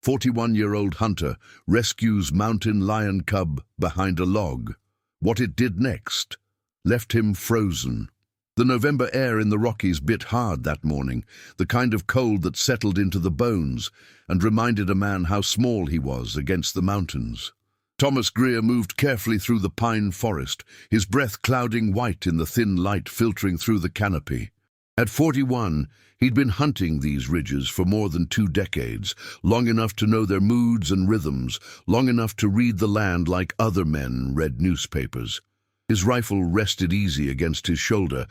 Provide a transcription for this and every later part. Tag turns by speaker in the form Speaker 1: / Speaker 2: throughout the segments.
Speaker 1: 41-year-old hunter rescues mountain lion cub behind a log. What it did next left him frozen. The November air in the Rockies bit hard that morning, the kind of cold that settled into the bones and reminded a man how small he was against the mountains. Thomas Greer moved carefully through the pine forest, his breath clouding white in the thin light filtering through the canopy. At 41, he'd been hunting these ridges for more than 2 decades, long enough to know their moods and rhythms, long enough to read the land like other men read newspapers. His rifle rested easy against his shoulder,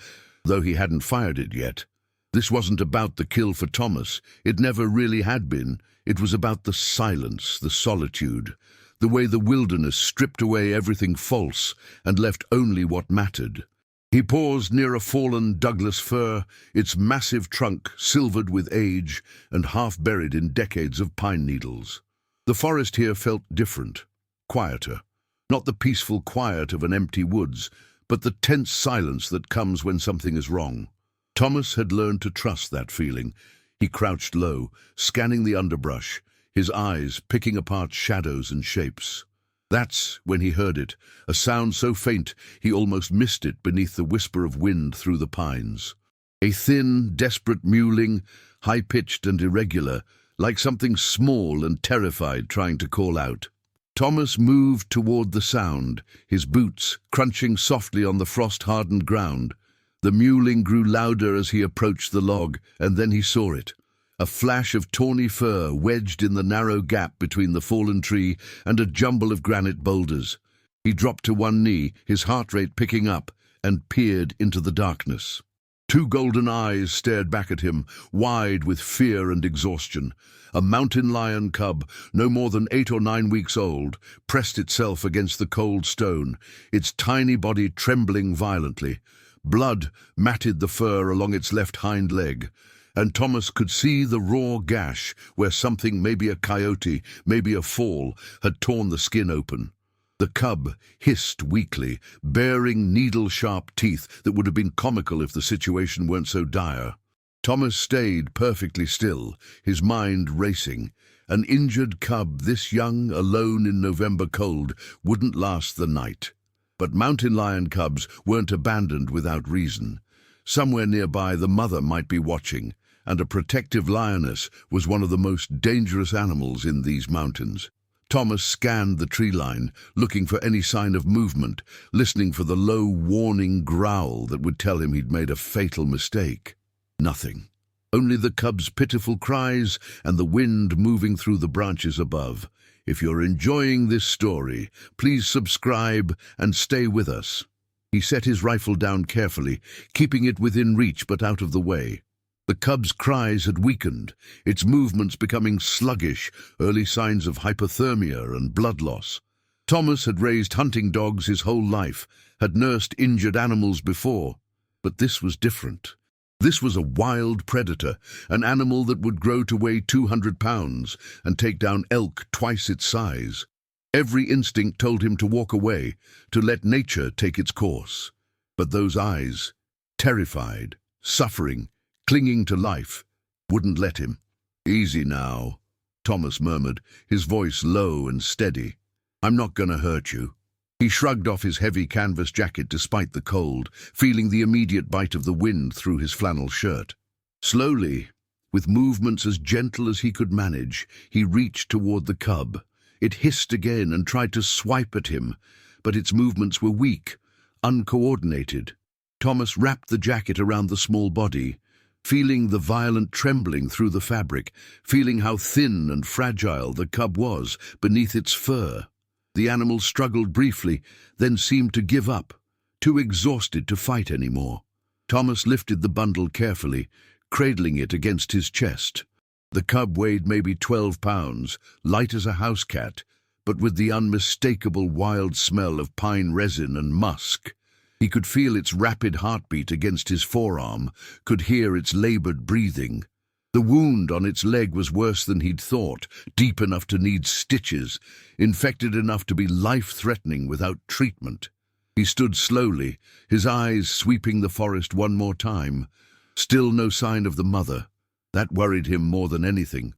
Speaker 1: though he hadn't fired it yet. This wasn't about the kill for Thomas. It never really had been. It was about the silence, the solitude, the way the wilderness stripped away everything false and left only what mattered. He paused near a fallen Douglas fir, its massive trunk silvered with age and half buried in decades of pine needles. The forest here felt different, quieter. Not the peaceful quiet of an empty woods, but the tense silence that comes when something is wrong. Thomas had learned to trust that feeling. He crouched low, scanning the underbrush, his eyes picking apart shadows and shapes. That's when he heard it, a sound so faint he almost missed it beneath the whisper of wind through the pines. A thin, desperate mewling, high-pitched and irregular, like something small and terrified trying to call out. Thomas moved toward the sound, his boots crunching softly on the frost-hardened ground. The mewling grew louder as he approached the log, and then he saw it. A flash of tawny fur wedged in the narrow gap between the fallen tree and a jumble of granite boulders. He dropped to one knee, his heart rate picking up, and peered into the darkness. 2 golden eyes stared back at him, wide with fear and exhaustion. A mountain lion cub, no more than 8 or 9 weeks old, pressed itself against the cold stone, its tiny body trembling violently. Blood matted the fur along its left hind leg, and Thomas could see the raw gash where something, maybe a coyote, maybe a fall, had torn the skin open. The cub hissed weakly, baring needle-sharp teeth that would have been comical if the situation weren't so dire. Thomas stayed perfectly still, his mind racing. An injured cub this young, alone in November cold, wouldn't last the night. But mountain lion cubs weren't abandoned without reason. Somewhere nearby the mother might be watching, and a protective lioness was one of the most dangerous animals in these mountains. Thomas scanned the tree line, looking for any sign of movement, listening for the low, warning growl that would tell him he'd made a fatal mistake. Nothing. Only the cub's pitiful cries and the wind moving through the branches above. If you're enjoying this story, please subscribe and stay with us. He set his rifle down carefully, keeping it within reach but out of the way. The cub's cries had weakened, its movements becoming sluggish, early signs of hypothermia and blood loss. Thomas had raised hunting dogs his whole life, had nursed injured animals before, but this was different. This was a wild predator, an animal that would grow to weigh 200 pounds and take down elk twice its size. Every instinct told him to walk away, to let nature take its course. But those eyes, terrified, suffering, clinging to life, wouldn't let him. "Easy now," Thomas murmured, his voice low and steady. "I'm not gonna hurt you." He shrugged off his heavy canvas jacket despite the cold, feeling the immediate bite of the wind through his flannel shirt. Slowly, with movements as gentle as he could manage, he reached toward the cub. It hissed again and tried to swipe at him, but its movements were weak, uncoordinated. Thomas wrapped the jacket around the small body, feeling the violent trembling through the fabric, feeling how thin and fragile the cub was beneath its fur. The animal struggled briefly, then seemed to give up, too exhausted to fight anymore. Thomas lifted the bundle carefully, cradling it against his chest. The cub weighed maybe 12 pounds, light as a house cat, but with the unmistakable wild smell of pine resin and musk. He could feel its rapid heartbeat against his forearm, could hear its labored breathing. The wound on its leg was worse than he'd thought, deep enough to need stitches, infected enough to be life-threatening without treatment. He stood slowly, his eyes sweeping the forest one more time. Still no sign of the mother. That worried him more than anything.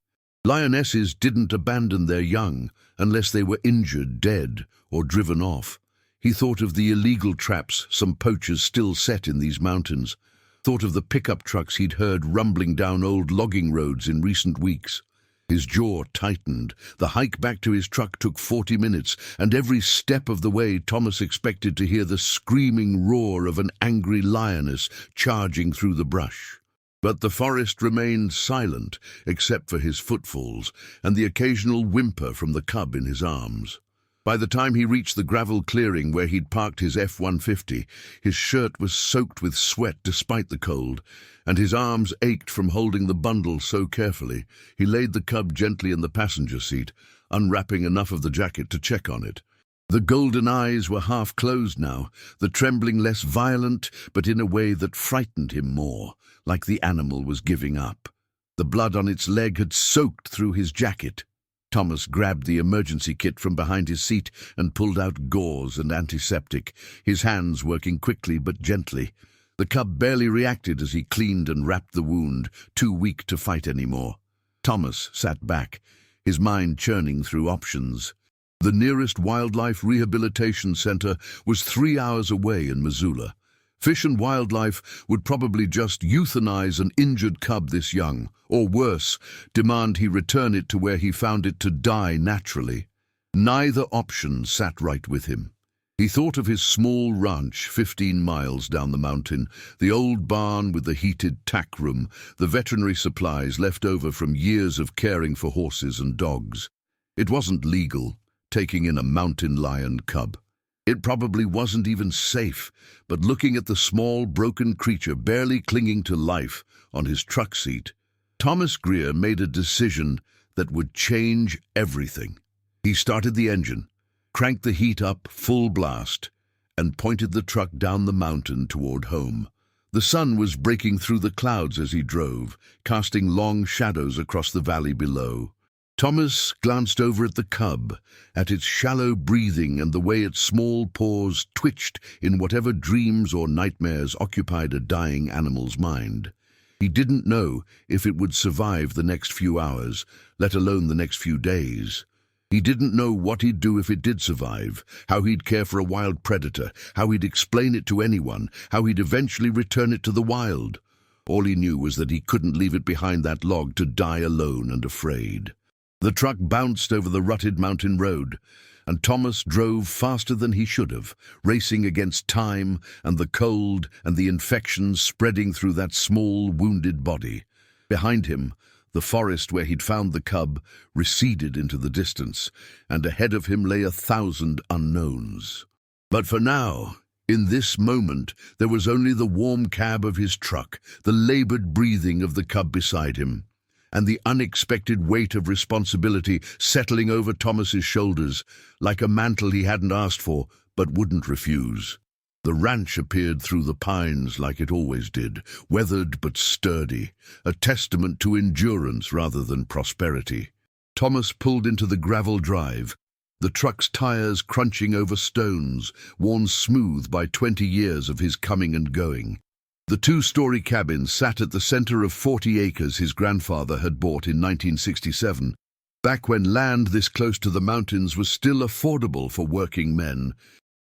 Speaker 1: Lionesses didn't abandon their young unless they were injured, dead, or driven off. He thought of the illegal traps some poachers still set in these mountains, thought of the pickup trucks he'd heard rumbling down old logging roads in recent weeks. His jaw tightened. The hike back to his truck took 40 minutes, and every step of the way Thomas expected to hear the screaming roar of an angry lioness charging through the brush. But the forest remained silent, except for his footfalls and the occasional whimper from the cub in his arms. By the time he reached the gravel clearing where he'd parked his F-150, his shirt was soaked with sweat despite the cold, and his arms ached from holding the bundle so carefully. He laid the cub gently in the passenger seat, unwrapping enough of the jacket to check on it. The golden eyes were half closed now, the trembling less violent, but in a way that frightened him more, like the animal was giving up. The blood on its leg had soaked through his jacket. Thomas grabbed the emergency kit from behind his seat and pulled out gauze and antiseptic, his hands working quickly but gently. The cub barely reacted as he cleaned and wrapped the wound, too weak to fight anymore. Thomas sat back, his mind churning through options. The nearest wildlife rehabilitation center was 3 hours away in Missoula. Fish and Wildlife would probably just euthanize an injured cub this young, or worse, demand he return it to where he found it to die naturally. Neither option sat right with him. He thought of his small ranch 15 miles down the mountain, the old barn with the heated tack room, the veterinary supplies left over from years of caring for horses and dogs. It wasn't legal, taking in a mountain lion cub. It probably wasn't even safe, but looking at the small, broken creature barely clinging to life on his truck seat, Thomas Greer made a decision that would change everything. He started the engine, cranked the heat up full blast, and pointed the truck down the mountain toward home. The sun was breaking through the clouds as he drove, casting long shadows across the valley below. Thomas glanced over at the cub, at its shallow breathing and the way its small paws twitched in whatever dreams or nightmares occupied a dying animal's mind. He didn't know if it would survive the next few hours, let alone the next few days. He didn't know what he'd do if it did survive, how he'd care for a wild predator, how he'd explain it to anyone, how he'd eventually return it to the wild. All he knew was that he couldn't leave it behind that log to die alone and afraid. The truck bounced over the rutted mountain road, and Thomas drove faster than he should have, racing against time and the cold and the infections spreading through that small, wounded body. Behind him, the forest where he'd found the cub receded into the distance, and ahead of him lay 1,000 unknowns. But for now, in this moment, there was only the warm cab of his truck, the labored breathing of the cub beside him, and the unexpected weight of responsibility settling over Thomas's shoulders, like a mantle he hadn't asked for, but wouldn't refuse. The ranch appeared through the pines like it always did, weathered but sturdy, a testament to endurance rather than prosperity. Thomas pulled into the gravel drive, the truck's tires crunching over stones, worn smooth by 20 years of his coming and going. The 2-story cabin sat at the center of 40 acres his grandfather had bought in 1967, back when land this close to the mountains was still affordable for working men.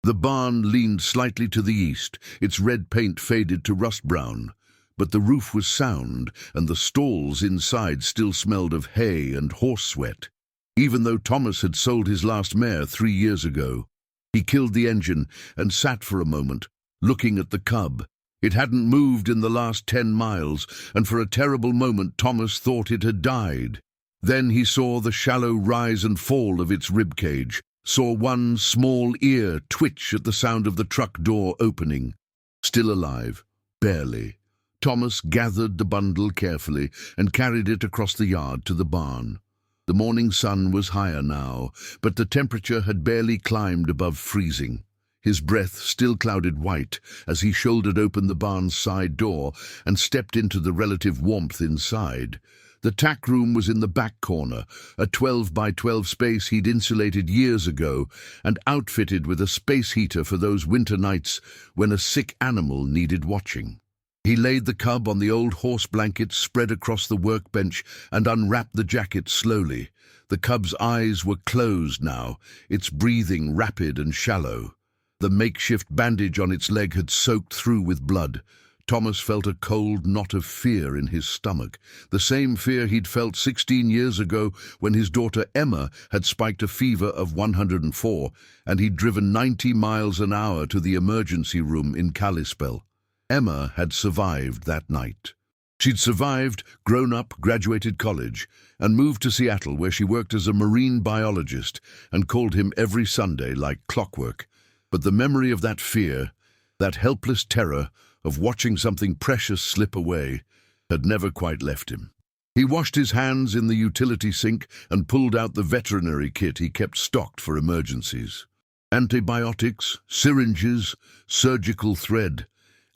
Speaker 1: The barn leaned slightly to the east, its red paint faded to rust brown, but the roof was sound and the stalls inside still smelled of hay and horse sweat. Even though Thomas had sold his last mare 3 years ago, he killed the engine and sat for a moment, looking at the cub. It hadn't moved in the last 10 miles, and for a terrible moment Thomas thought it had died. Then he saw the shallow rise and fall of its ribcage, saw one small ear twitch at the sound of the truck door opening. Still alive, barely. Thomas gathered the bundle carefully and carried it across the yard to the barn. The morning sun was higher now, but the temperature had barely climbed above freezing. His breath still clouded white as he shouldered open the barn's side door and stepped into the relative warmth inside. The tack room was in the back corner, a 12 by 12 space he'd insulated years ago and outfitted with a space heater for those winter nights when a sick animal needed watching. He laid the cub on the old horse blanket spread across the workbench and unwrapped the jacket slowly. The cub's eyes were closed now, its breathing rapid and shallow. The makeshift bandage on its leg had soaked through with blood. Thomas felt a cold knot of fear in his stomach, the same fear he'd felt 16 years ago when his daughter Emma had spiked a fever of 104 and he'd driven 90 miles an hour to the emergency room in Kalispell. Emma had survived that night. She'd survived, grown up, graduated college, and moved to Seattle where she worked as a marine biologist and called him every Sunday like clockwork. But the memory of that fear, that helpless terror of watching something precious slip away, had never quite left him. He washed his hands in the utility sink and pulled out the veterinary kit he kept stocked for emergencies. Antibiotics, syringes, surgical thread,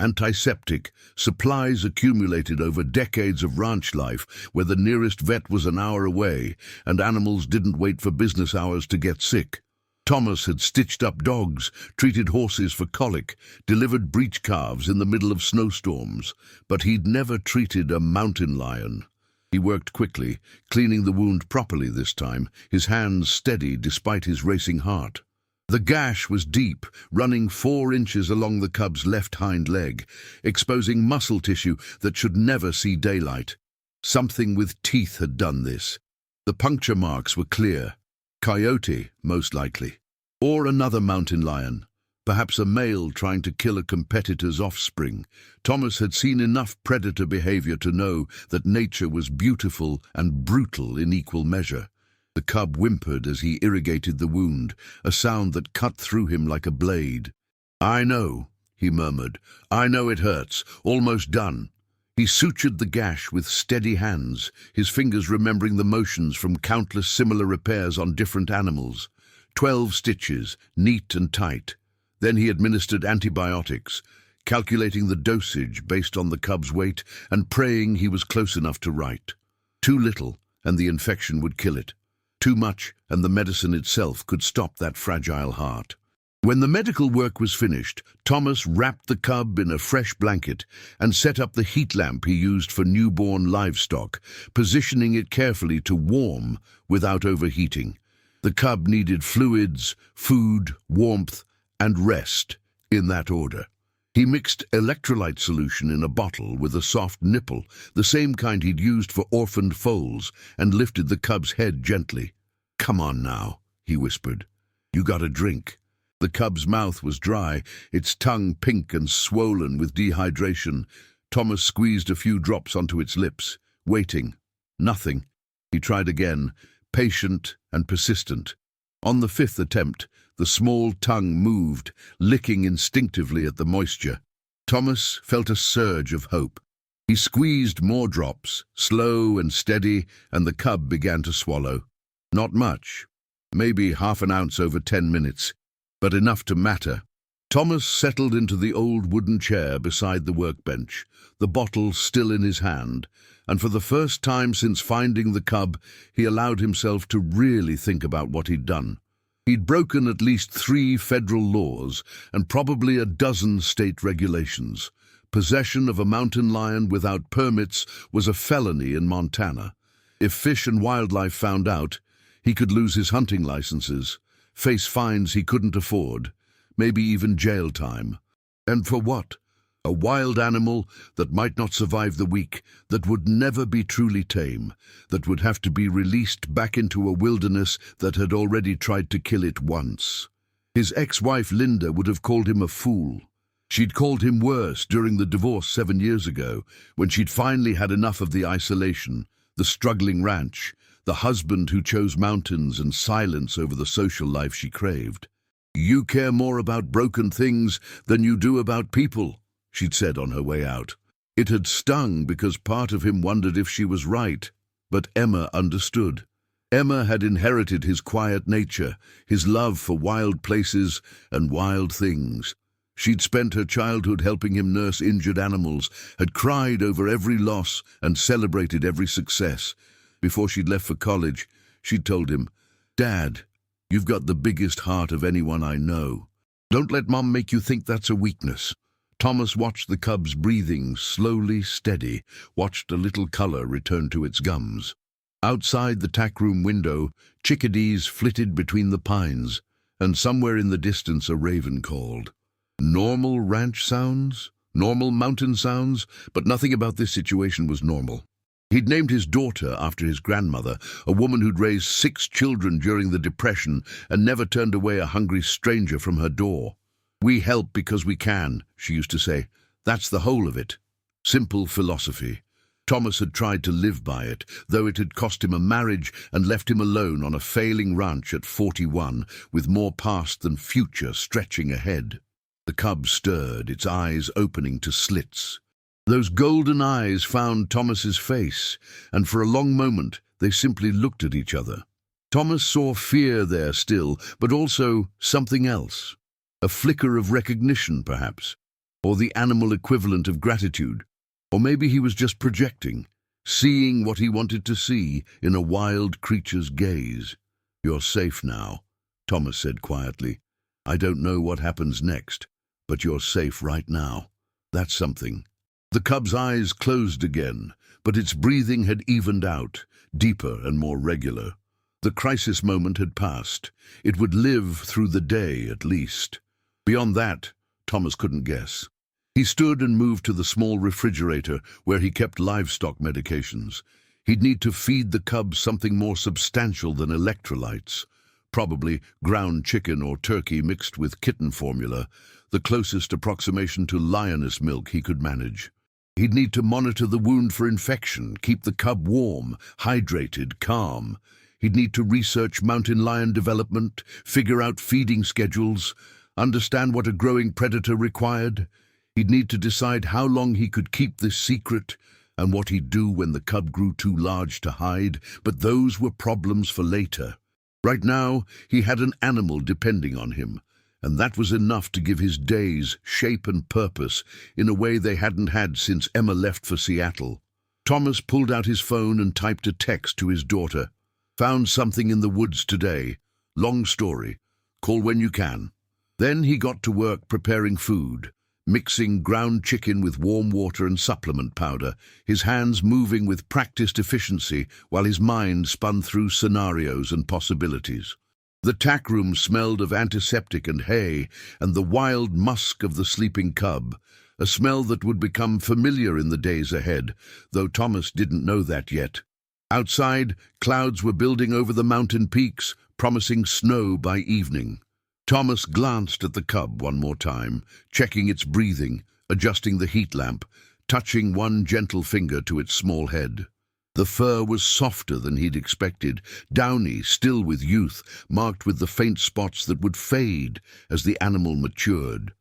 Speaker 1: antiseptic, supplies accumulated over decades of ranch life where the nearest vet was an hour away and animals didn't wait for business hours to get sick. Thomas had stitched up dogs, treated horses for colic, delivered breech calves in the middle of snowstorms, but he'd never treated a mountain lion. He worked quickly, cleaning the wound properly this time, his hands steady despite his racing heart. The gash was deep, running 4 inches along the cub's left hind leg, exposing muscle tissue that should never see daylight. Something with teeth had done this. The puncture marks were clear. Coyote, most likely. Or another mountain lion, perhaps a male trying to kill a competitor's offspring. Thomas had seen enough predator behavior to know that nature was beautiful and brutal in equal measure. The cub whimpered as he irrigated the wound, a sound that cut through him like a blade. "I know," he murmured. "I know it hurts. Almost done." He sutured the gash with steady hands, his fingers remembering the motions from countless similar repairs on different animals. 12 stitches, neat and tight. Then he administered antibiotics, calculating the dosage based on the cub's weight and praying he was close enough to write. Too little, and the infection would kill it. Too much, and the medicine itself could stop that fragile heart. When the medical work was finished, Thomas wrapped the cub in a fresh blanket and set up the heat lamp he used for newborn livestock, positioning it carefully to warm without overheating. The cub needed fluids, food, warmth, and rest, in that order. He mixed electrolyte solution in a bottle with a soft nipple, the same kind he'd used for orphaned foals, and lifted the cub's head gently. "Come on now," he whispered. "You got a drink." The cub's mouth was dry, its tongue pink and swollen with dehydration. Thomas squeezed a few drops onto its lips, waiting. Nothing. He tried again, patient and persistent. On the 5th attempt, the small tongue moved, licking instinctively at the moisture. Thomas felt a surge of hope. He squeezed more drops, slow and steady, and the cub began to swallow. Not much, maybe half an ounce over 10 minutes. But enough to matter. Thomas settled into the old wooden chair beside the workbench, the bottle still in his hand, and for the first time since finding the cub, he allowed himself to really think about what he'd done. He'd broken at least 3 federal laws and probably a dozen state regulations. Possession of a mountain lion without permits was a felony in Montana. If Fish and Wildlife found out, he could lose his hunting licenses, face fines he couldn't afford, maybe even jail time. And for what? A wild animal that might not survive the week, that would never be truly tame, that would have to be released back into a wilderness that had already tried to kill it once. His ex-wife Linda would have called him a fool. She'd called him worse during the divorce 7 years ago, when she'd finally had enough of the isolation, the struggling ranch, the husband who chose mountains and silence over the social life she craved. "You care more about broken things than you do about people," she'd said on her way out. It had stung because part of him wondered if she was right, but Emma understood. Emma had inherited his quiet nature, his love for wild places and wild things. She'd spent her childhood helping him nurse injured animals, had cried over every loss and celebrated every success. Before she'd left for college, she'd told him, "Dad, you've got the biggest heart of anyone I know. Don't let Mom make you think that's a weakness." Thomas watched the cub's breathing slowly steady, watched a little color return to its gums. Outside the tack room window, chickadees flitted between the pines, and somewhere in the distance a raven called. Normal ranch sounds? Normal mountain sounds? But nothing about this situation was normal. He'd named his daughter after his grandmother, a woman who'd raised 6 children during the Depression and never turned away a hungry stranger from her door. "We help because we can," she used to say. "That's the whole of it." Simple philosophy. Thomas had tried to live by it, though it had cost him a marriage and left him alone on a failing ranch at 41, with more past than future stretching ahead. The cub stirred, its eyes opening to slits. Those golden eyes found Thomas's face, and for a long moment they simply looked at each other. Thomas saw fear there still, but also something else. A flicker of recognition, perhaps, or the animal equivalent of gratitude. Or maybe he was just projecting, seeing what he wanted to see in a wild creature's gaze. "You're safe now," Thomas said quietly. "I don't know what happens next, but you're safe right now. That's something." The cub's eyes closed again, but its breathing had evened out, deeper and more regular. The crisis moment had passed. It would live through the day, at least. Beyond that, Thomas couldn't guess. He stood and moved to the small refrigerator where he kept livestock medications. He'd need to feed the cub something more substantial than electrolytes. Probably ground chicken or turkey mixed with kitten formula, the closest approximation to lioness milk he could manage. He'd need to monitor the wound for infection, keep the cub warm, hydrated, calm. He'd need to research mountain lion development, figure out feeding schedules, understand what a growing predator required. He'd need to decide how long he could keep this secret and what he'd do when the cub grew too large to hide, but those were problems for later. Right now, he had an animal depending on him, and that was enough to give his days shape and purpose in a way they hadn't had since Emma left for Seattle. Thomas pulled out his phone and typed a text to his daughter. "Found something in the woods today. Long story. Call when you can." Then he got to work preparing food, mixing ground chicken with warm water and supplement powder, his hands moving with practiced efficiency while his mind spun through scenarios and possibilities. The tack room smelled of antiseptic and hay and the wild musk of the sleeping cub, a smell that would become familiar in the days ahead, though Thomas didn't know that yet. Outside, clouds were building over the mountain peaks, promising snow by evening. Thomas glanced at the cub one more time, checking its breathing, adjusting the heat lamp, touching one gentle finger to its small head. The fur was softer than he'd expected, downy, still with youth, marked with the faint spots that would fade as the animal matured.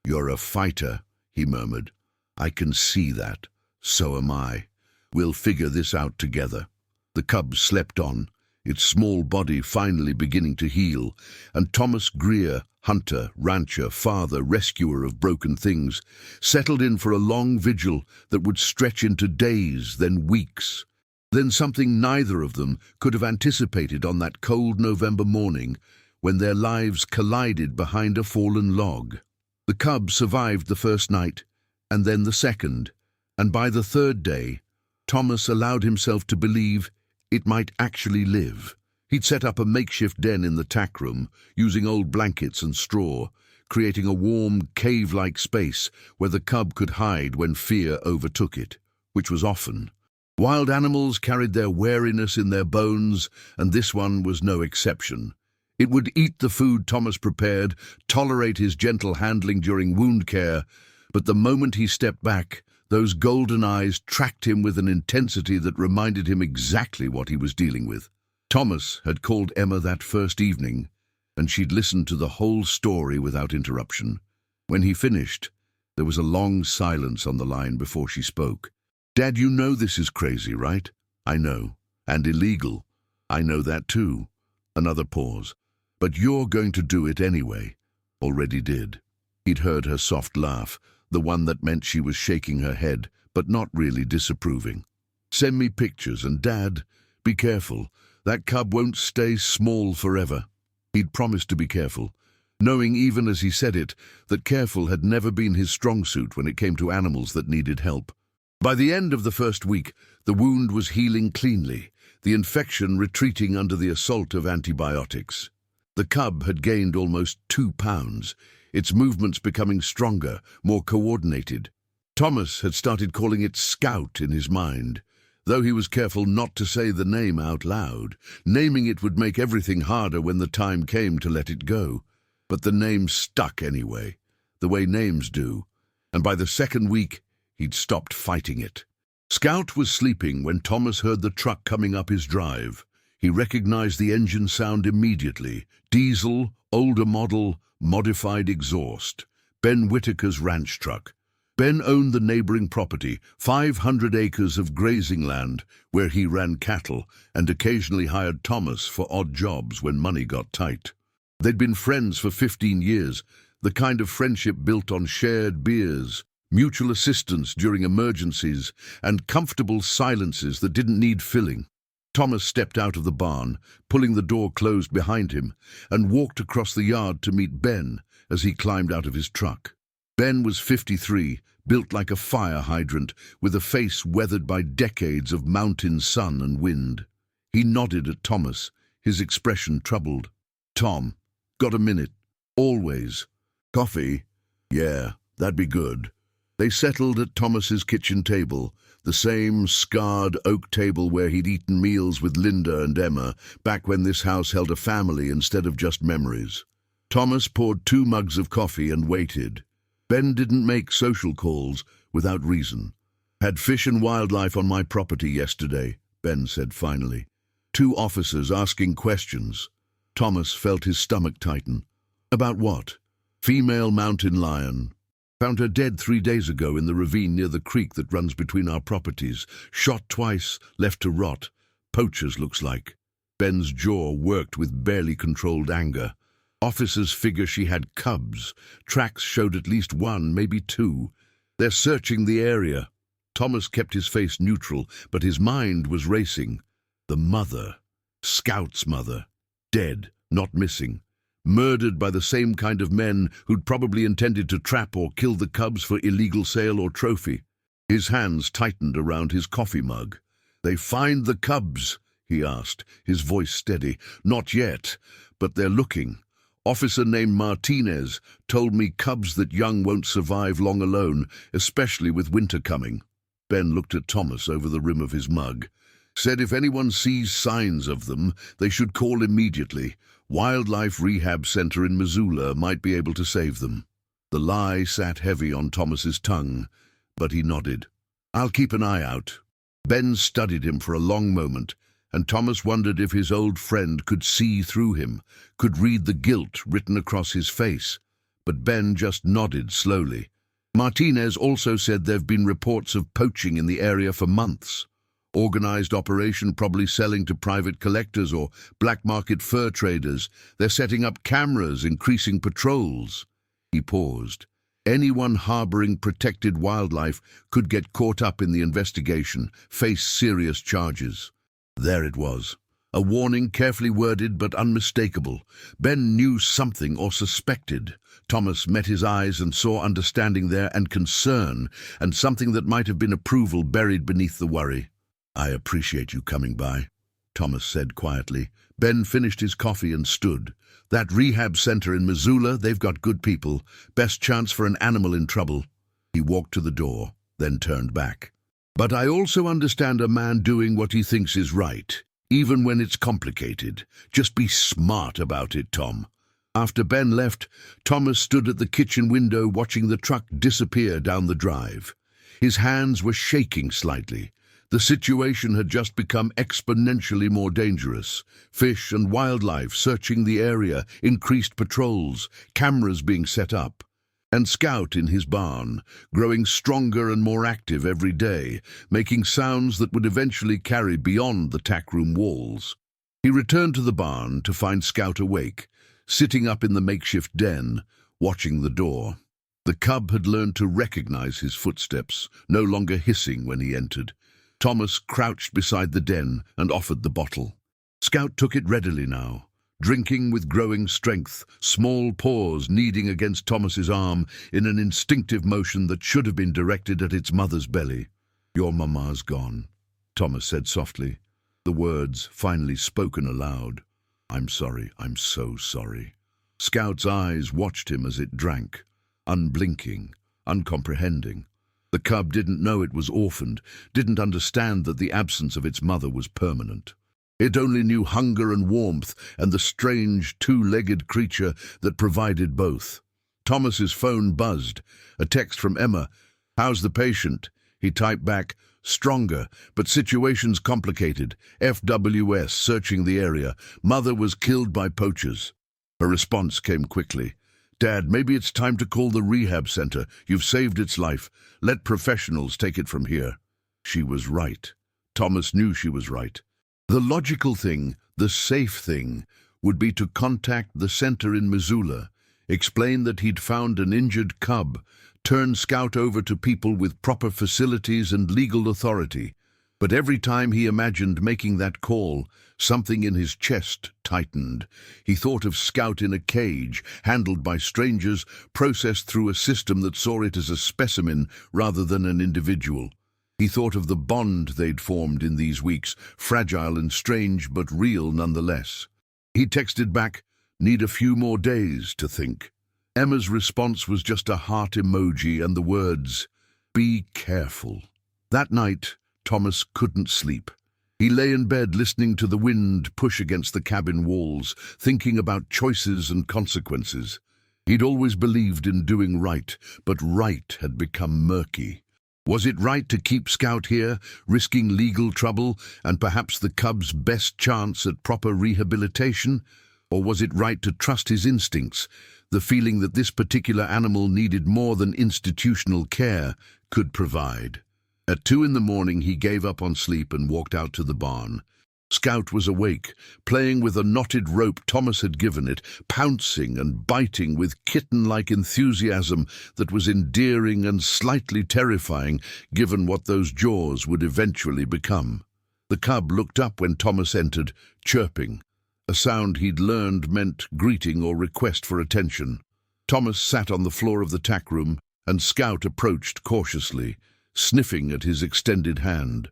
Speaker 1: "You're a fighter," he murmured. "I can see that. So am I. We'll figure this out together." The cub slept on, its small body finally beginning to heal, and Thomas Greer, hunter, rancher, father, rescuer of broken things, settled in for a long vigil that would stretch into days, then weeks. Then something neither of them could have anticipated on that cold November morning when their lives collided behind a fallen log. The cub survived the first night, and then the second, and by the third day, Thomas allowed himself to believe it might actually live. He'd set up a makeshift den in the tack room, using old blankets and straw, creating a warm, cave-like space where the cub could hide when fear overtook it, which was often. Wild animals carried their wariness in their bones, and this one was no exception. It would eat the food Thomas prepared, tolerate his gentle handling during wound care, but the moment he stepped back, those golden eyes tracked him with an intensity that reminded him exactly what he was dealing with. Thomas had called Emma that first evening, and she'd listened to the whole story without interruption. When he finished, there was a long silence on the line before she spoke. "Dad, you know this is crazy, right?" "I know. And illegal." "I know that too." Another pause. "But you're going to do it anyway." "Already did." He'd heard her soft laugh, the one that meant she was shaking her head, but not really disapproving. "Send me pictures, and Dad, be careful. That cub won't stay small forever." He'd promised to be careful. knowing even as he said it that careful had never been his strong suit when it came to animals that needed help. By the end of the first week, the wound was healing cleanly, the infection retreating under the assault of antibiotics. The cub had gained almost 2 pounds, its movements becoming stronger, more coordinated. Thomas had started calling it Scout in his mind, though he was careful not to say the name out loud. Naming it would make everything harder when the time came to let it go. But the name stuck anyway, the way names do, and by the second week, he'd stopped fighting it. Scout was sleeping when Thomas heard the truck coming up his drive. He recognized the engine sound immediately. Diesel, older model, modified exhaust. Ben Whitaker's ranch truck. Ben owned the neighboring property, 500 acres of grazing land, where he ran cattle and occasionally hired Thomas for odd jobs when money got tight. They'd been friends for 15 years, the kind of friendship built on shared beers, mutual assistance during emergencies, and comfortable silences that didn't need filling. Thomas stepped out of the barn, pulling the door closed behind him, and walked across the yard to meet Ben as he climbed out of his truck. Ben was 53, built like a fire hydrant, with a face weathered by decades of mountain sun and wind. He nodded at Thomas, his expression troubled. "Tom, got a minute?" "Always." "Coffee?" "Yeah, that'd be good." They settled at Thomas's kitchen table, the same scarred oak table where he'd eaten meals with Linda and Emma back when this house held a family instead of just memories. Thomas poured 2 mugs of coffee and waited. Ben didn't make social calls without reason. "Had fish and wildlife on my property yesterday," Ben said finally. 2 officers asking questions. Thomas felt his stomach tighten. "About what?" "Female mountain lion. Found her dead 3 days ago in the ravine near the creek that runs between our properties. Shot twice, left to rot. Poachers, looks like." Ben's jaw worked with barely controlled anger. Officers figure she had cubs. Tracks showed at least 1, maybe 2. They're searching the area. Thomas kept his face neutral, but his mind was racing. The mother, Scout's mother, dead, not missing. Murdered by the same kind of men who'd probably intended to trap or kill the cubs for illegal sale or trophy. His hands tightened around his coffee mug. "They find the cubs?" he asked, his voice steady. "Not yet, but they're looking. Officer named Martinez told me cubs that young won't survive long alone, especially with winter coming." Ben looked at Thomas over the rim of his mug. "Said if anyone sees signs of them, they should call immediately. Wildlife Rehab Center in Missoula might be able to save them." The lie sat heavy on Thomas's tongue, but he nodded. "I'll keep an eye out." Ben studied him for a long moment, and Thomas wondered if his old friend could see through him, could read the guilt written across his face. But Ben just nodded slowly. "Martinez also said there've been reports of poaching in the area for months. Organized operation, probably selling to private collectors or black market fur traders. They're setting up cameras, increasing patrols." He paused. Anyone harboring protected wildlife could get caught up in the investigation, face serious charges. There it was. A warning carefully worded but unmistakable. Ben knew something or suspected. Thomas met his eyes and saw understanding there and concern, and something that might have been approval buried beneath the worry. "I appreciate you coming by," Thomas said quietly. Ben finished his coffee and stood. "That rehab center in Missoula, they've got good people. Best chance for an animal in trouble." He walked to the door, then turned back. "But I also understand a man doing what he thinks is right, even when it's complicated. Just be smart about it, Tom." After Ben left, Thomas stood at the kitchen window watching the truck disappear down the drive. His hands were shaking slightly. The situation had just become exponentially more dangerous. Fish and wildlife searching the area, increased patrols, cameras being set up. And Scout in his barn, growing stronger and more active every day, making sounds that would eventually carry beyond the tackroom walls. He returned to the barn to find Scout awake, sitting up in the makeshift den, watching the door. The cub had learned to recognize his footsteps, no longer hissing when he entered. Thomas crouched beside the den and offered the bottle. Scout took it readily now, drinking with growing strength, small paws kneading against Thomas's arm in an instinctive motion that should have been directed at its mother's belly. "Your mama's gone," Thomas said softly, the words finally spoken aloud. "I'm sorry, I'm so sorry." Scout's eyes watched him as it drank, unblinking, uncomprehending. The cub didn't know it was orphaned, didn't understand that the absence of its mother was permanent. It only knew hunger and warmth and the strange two-legged creature that provided both. Thomas's phone buzzed. A text from Emma. "How's the patient?" He typed back, "Stronger, but situation's complicated. FWS searching the area. Mother was killed by poachers." Her response came quickly. "Dad, maybe it's time to call the rehab center. You've saved its life. Let professionals take it from here." She was right. Thomas knew she was right. The logical thing, the safe thing, would be to contact the center in Missoula, explain that he'd found an injured cub, turn Scout over to people with proper facilities and legal authority. But every time he imagined making that call, something in his chest tightened. He thought of Scout in a cage, handled by strangers, processed through a system that saw it as a specimen rather than an individual. He thought of the bond they'd formed in these weeks, fragile and strange but real nonetheless. He texted back, "Need a few more days to think." Emma's response was just a heart emoji and the words, "Be careful." That night, Thomas couldn't sleep. He lay in bed listening to the wind push against the cabin walls, thinking about choices and consequences. He'd always believed in doing right, but right had become murky. Was it right to keep Scout here, risking legal trouble and perhaps the cub's best chance at proper rehabilitation? Or was it right to trust his instincts, the feeling that this particular animal needed more than institutional care could provide? At 2 in the morning, he gave up on sleep and walked out to the barn. Scout was awake, playing with a knotted rope Thomas had given it, pouncing and biting with kitten-like enthusiasm that was endearing and slightly terrifying, given what those jaws would eventually become. The cub looked up when Thomas entered, chirping, a sound he'd learned meant greeting or request for attention. Thomas sat on the floor of the tack room, and Scout approached cautiously, sniffing at his extended hand.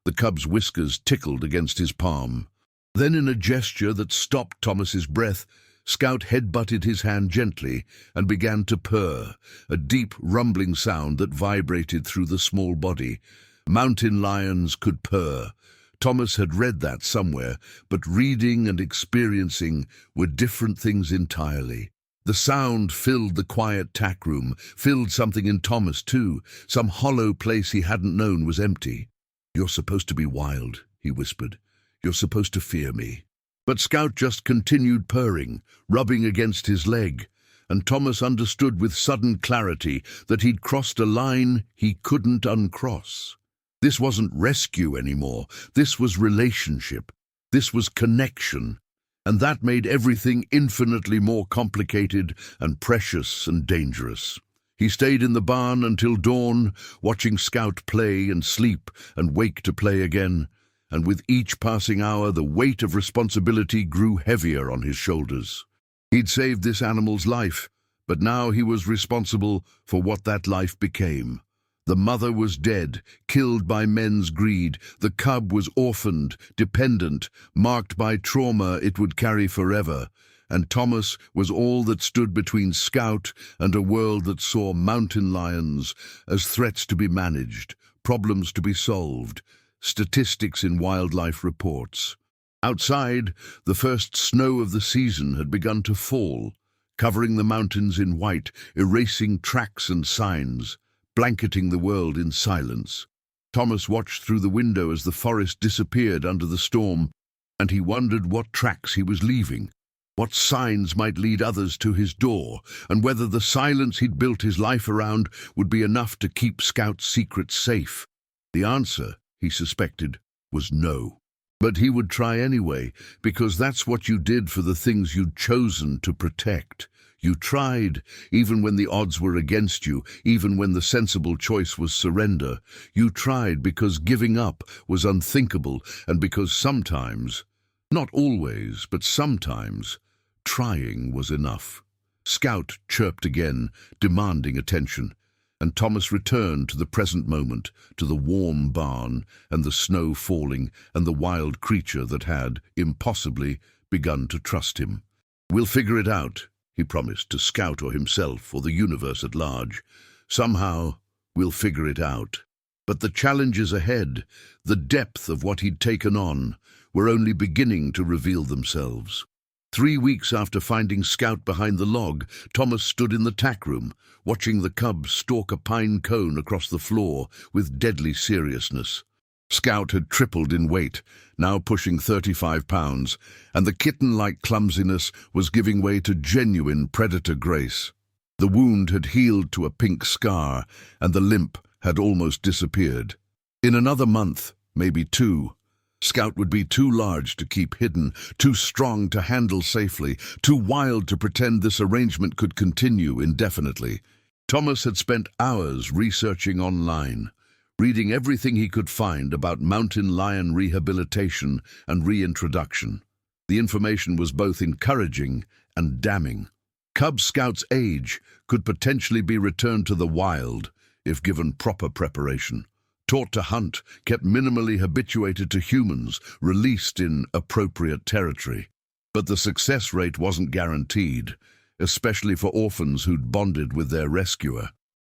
Speaker 1: The cub's whiskers tickled against his palm. Then, in a gesture that stopped Thomas's breath, Scout headbutted his hand gently and began to purr, a deep, rumbling sound that vibrated through the small body. Mountain lions could purr. Thomas had read that somewhere, but reading and experiencing were different things entirely. The sound filled the quiet tack room, filled something in Thomas too. Some hollow place he hadn't known was empty. "You're supposed to be wild," he whispered. "You're supposed to fear me." But Scout just continued purring, rubbing against his leg, and Thomas understood with sudden clarity that he'd crossed a line he couldn't uncross. This wasn't rescue anymore. This was relationship. This was connection. And that made everything infinitely more complicated and precious and dangerous. He stayed in the barn until dawn, watching Scout play and sleep and wake to play again, and with each passing hour the weight of responsibility grew heavier on his shoulders. He'd saved this animal's life, but now he was responsible for what that life became. The mother was dead, killed by men's greed. The cub was orphaned, dependent, marked by trauma it would carry forever. And Thomas was all that stood between Scout and a world that saw mountain lions as threats to be managed, problems to be solved, statistics in wildlife reports. Outside, the first snow of the season had begun to fall, covering the mountains in white, erasing tracks and signs, blanketing the world in silence. Thomas watched through the window as the forest disappeared under the storm, and he wondered what tracks he was leaving. What signs might lead others to his door, and whether the silence he'd built his life around would be enough to keep Scout's secret safe. The answer, he suspected, was no. But he would try anyway, because that's what you did for the things you'd chosen to protect. You tried, even when the odds were against you, even when the sensible choice was surrender. You tried because giving up was unthinkable, and because sometimes Not always, but sometimes, trying was enough. Scout chirped again, demanding attention, and Thomas returned to the present moment, to the warm barn and the snow falling and the wild creature that had, impossibly, begun to trust him. "We'll figure it out," he promised to Scout or himself or the universe at large. "Somehow, we'll figure it out." But the challenges ahead, the depth of what he'd taken on, were only beginning to reveal themselves. 3 weeks after finding Scout behind the log, Thomas stood in the tack room, watching the cub stalk a pine cone across the floor with deadly seriousness. Scout had tripled in weight, now pushing 35 pounds, and the kitten-like clumsiness was giving way to genuine predator grace. The wound had healed to a pink scar, and the limp had almost disappeared. In another month, maybe 2, Scout would be too large to keep hidden, too strong to handle safely, too wild to pretend this arrangement could continue indefinitely. Thomas had spent hours researching online, reading everything he could find about mountain lion rehabilitation and reintroduction. The information was both encouraging and damning. Cub Scout's age could potentially be returned to the wild if given proper preparation. Taught to hunt, kept minimally habituated to humans, released in appropriate territory. But the success rate wasn't guaranteed, especially for orphans who'd bonded with their rescuer.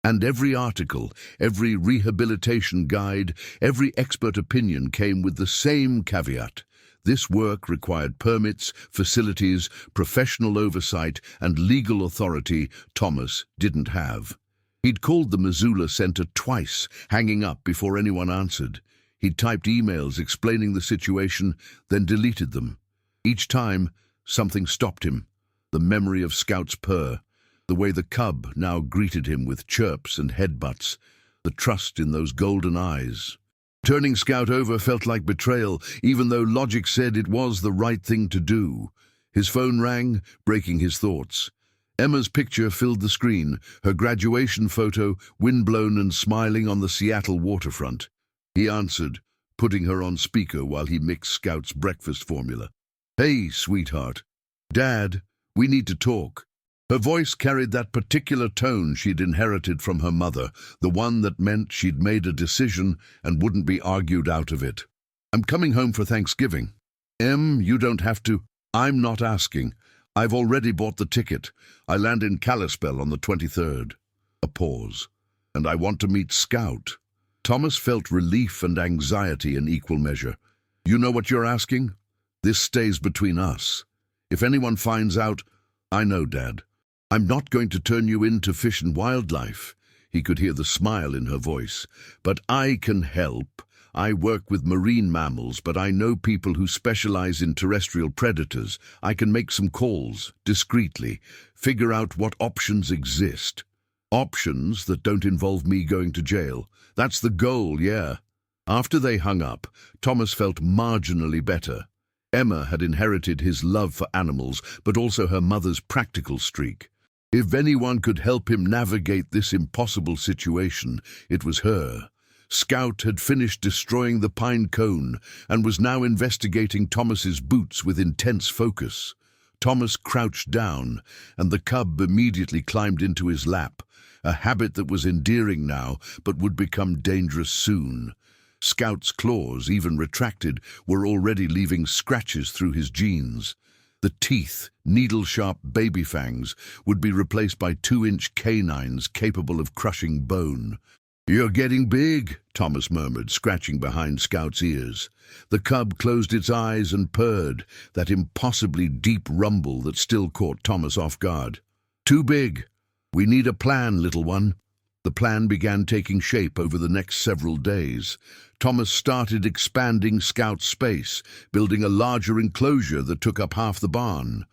Speaker 1: And every article, every rehabilitation guide, every expert opinion came with the same caveat. This work required permits, facilities, professional oversight, and legal authority Thomas didn't have. He'd called the Missoula Center twice, hanging up before anyone answered. He'd typed emails explaining the situation, then deleted them. Each time, something stopped him. The memory of Scout's purr, the way the cub now greeted him with chirps and headbutts, the trust in those golden eyes. Turning Scout over felt like betrayal, even though logic said it was the right thing to do. His phone rang, breaking his thoughts. Emma's picture filled the screen, her graduation photo windblown and smiling on the Seattle waterfront. He answered, putting her on speaker while he mixed Scout's breakfast formula. "Hey, sweetheart. Dad, we need to talk." Her voice carried that particular tone she'd inherited from her mother, the one that meant she'd made a decision and wouldn't be argued out of it. "I'm coming home for Thanksgiving." "Em, you don't have to." "I'm not asking. I've already bought the ticket. I land in Kalispell on the 23rd. A pause. "And I want to meet Scout." Thomas felt relief and anxiety in equal measure. "You know what you're asking? This stays between us. If anyone finds out, I know, Dad. I'm not going to turn you in to Fish and Wildlife." He could hear the smile in her voice. "But I can help. I work with marine mammals, but I know people who specialize in terrestrial predators. I can make some calls, discreetly, figure out what options exist. Options that don't involve me going to jail. That's the goal, yeah." After they hung up, Thomas felt marginally better. Emma had inherited his love for animals, but also her mother's practical streak. If anyone could help him navigate this impossible situation, it was her. Scout had finished destroying the pine cone and was now investigating Thomas's boots with intense focus. Thomas crouched down, and the cub immediately climbed into his lap, a habit that was endearing now but would become dangerous soon. Scout's claws, even retracted, were already leaving scratches through his jeans. The teeth, needle-sharp baby fangs, would be replaced by 2-inch canines capable of crushing bone. "You're getting big," Thomas murmured, scratching behind Scout's ears. The cub closed its eyes and purred, that impossibly deep rumble that still caught Thomas off guard. "Too big. We need a plan, little one." The plan began taking shape over the next several days. Thomas started expanding Scout's space, building a larger enclosure that took up half the barn.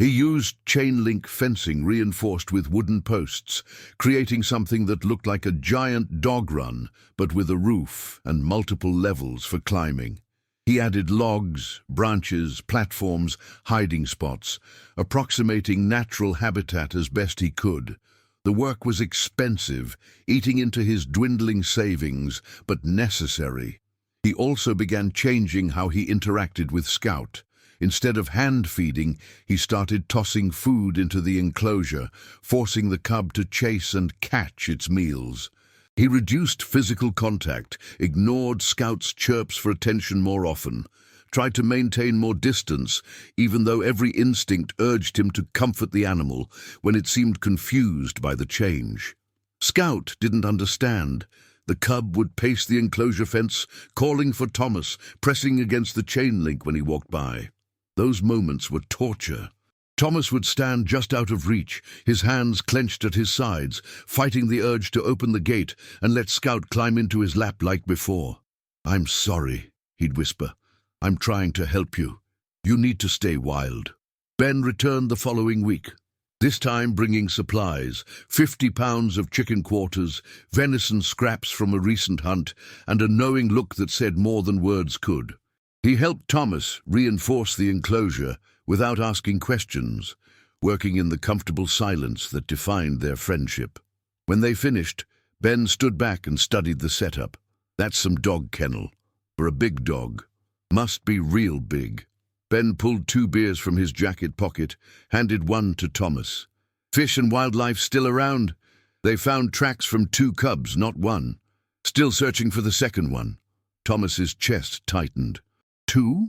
Speaker 1: He used chain-link fencing reinforced with wooden posts, creating something that looked like a giant dog run, but with a roof and multiple levels for climbing. He added logs, branches, platforms, hiding spots, approximating natural habitat as best he could. The work was expensive, eating into his dwindling savings, but necessary. He also began changing how he interacted with Scout. Instead of hand feeding, he started tossing food into the enclosure, forcing the cub to chase and catch its meals. He reduced physical contact, ignored Scout's chirps for attention more often, tried to maintain more distance, even though every instinct urged him to comfort the animal when it seemed confused by the change. Scout didn't understand. The cub would pace the enclosure fence, calling for Thomas, pressing against the chain link when he walked by. Those moments were torture. Thomas would stand just out of reach, his hands clenched at his sides, fighting the urge to open the gate and let Scout climb into his lap like before. "I'm sorry," he'd whisper. "I'm trying to help you. You need to stay wild." Ben returned the following week, this time bringing supplies, 50 pounds of chicken quarters, venison scraps from a recent hunt, and a knowing look that said more than words could. He helped Thomas reinforce the enclosure without asking questions, working in the comfortable silence that defined their friendship. When they finished, Ben stood back and studied the setup. "That's some dog kennel. For a big dog. Must be real big." Ben pulled 2 beers from his jacket pocket, handed one to Thomas. "Fish and wildlife still around?" They found tracks from 2 cubs, not one. Still searching for the second one. Thomas's chest tightened. 2?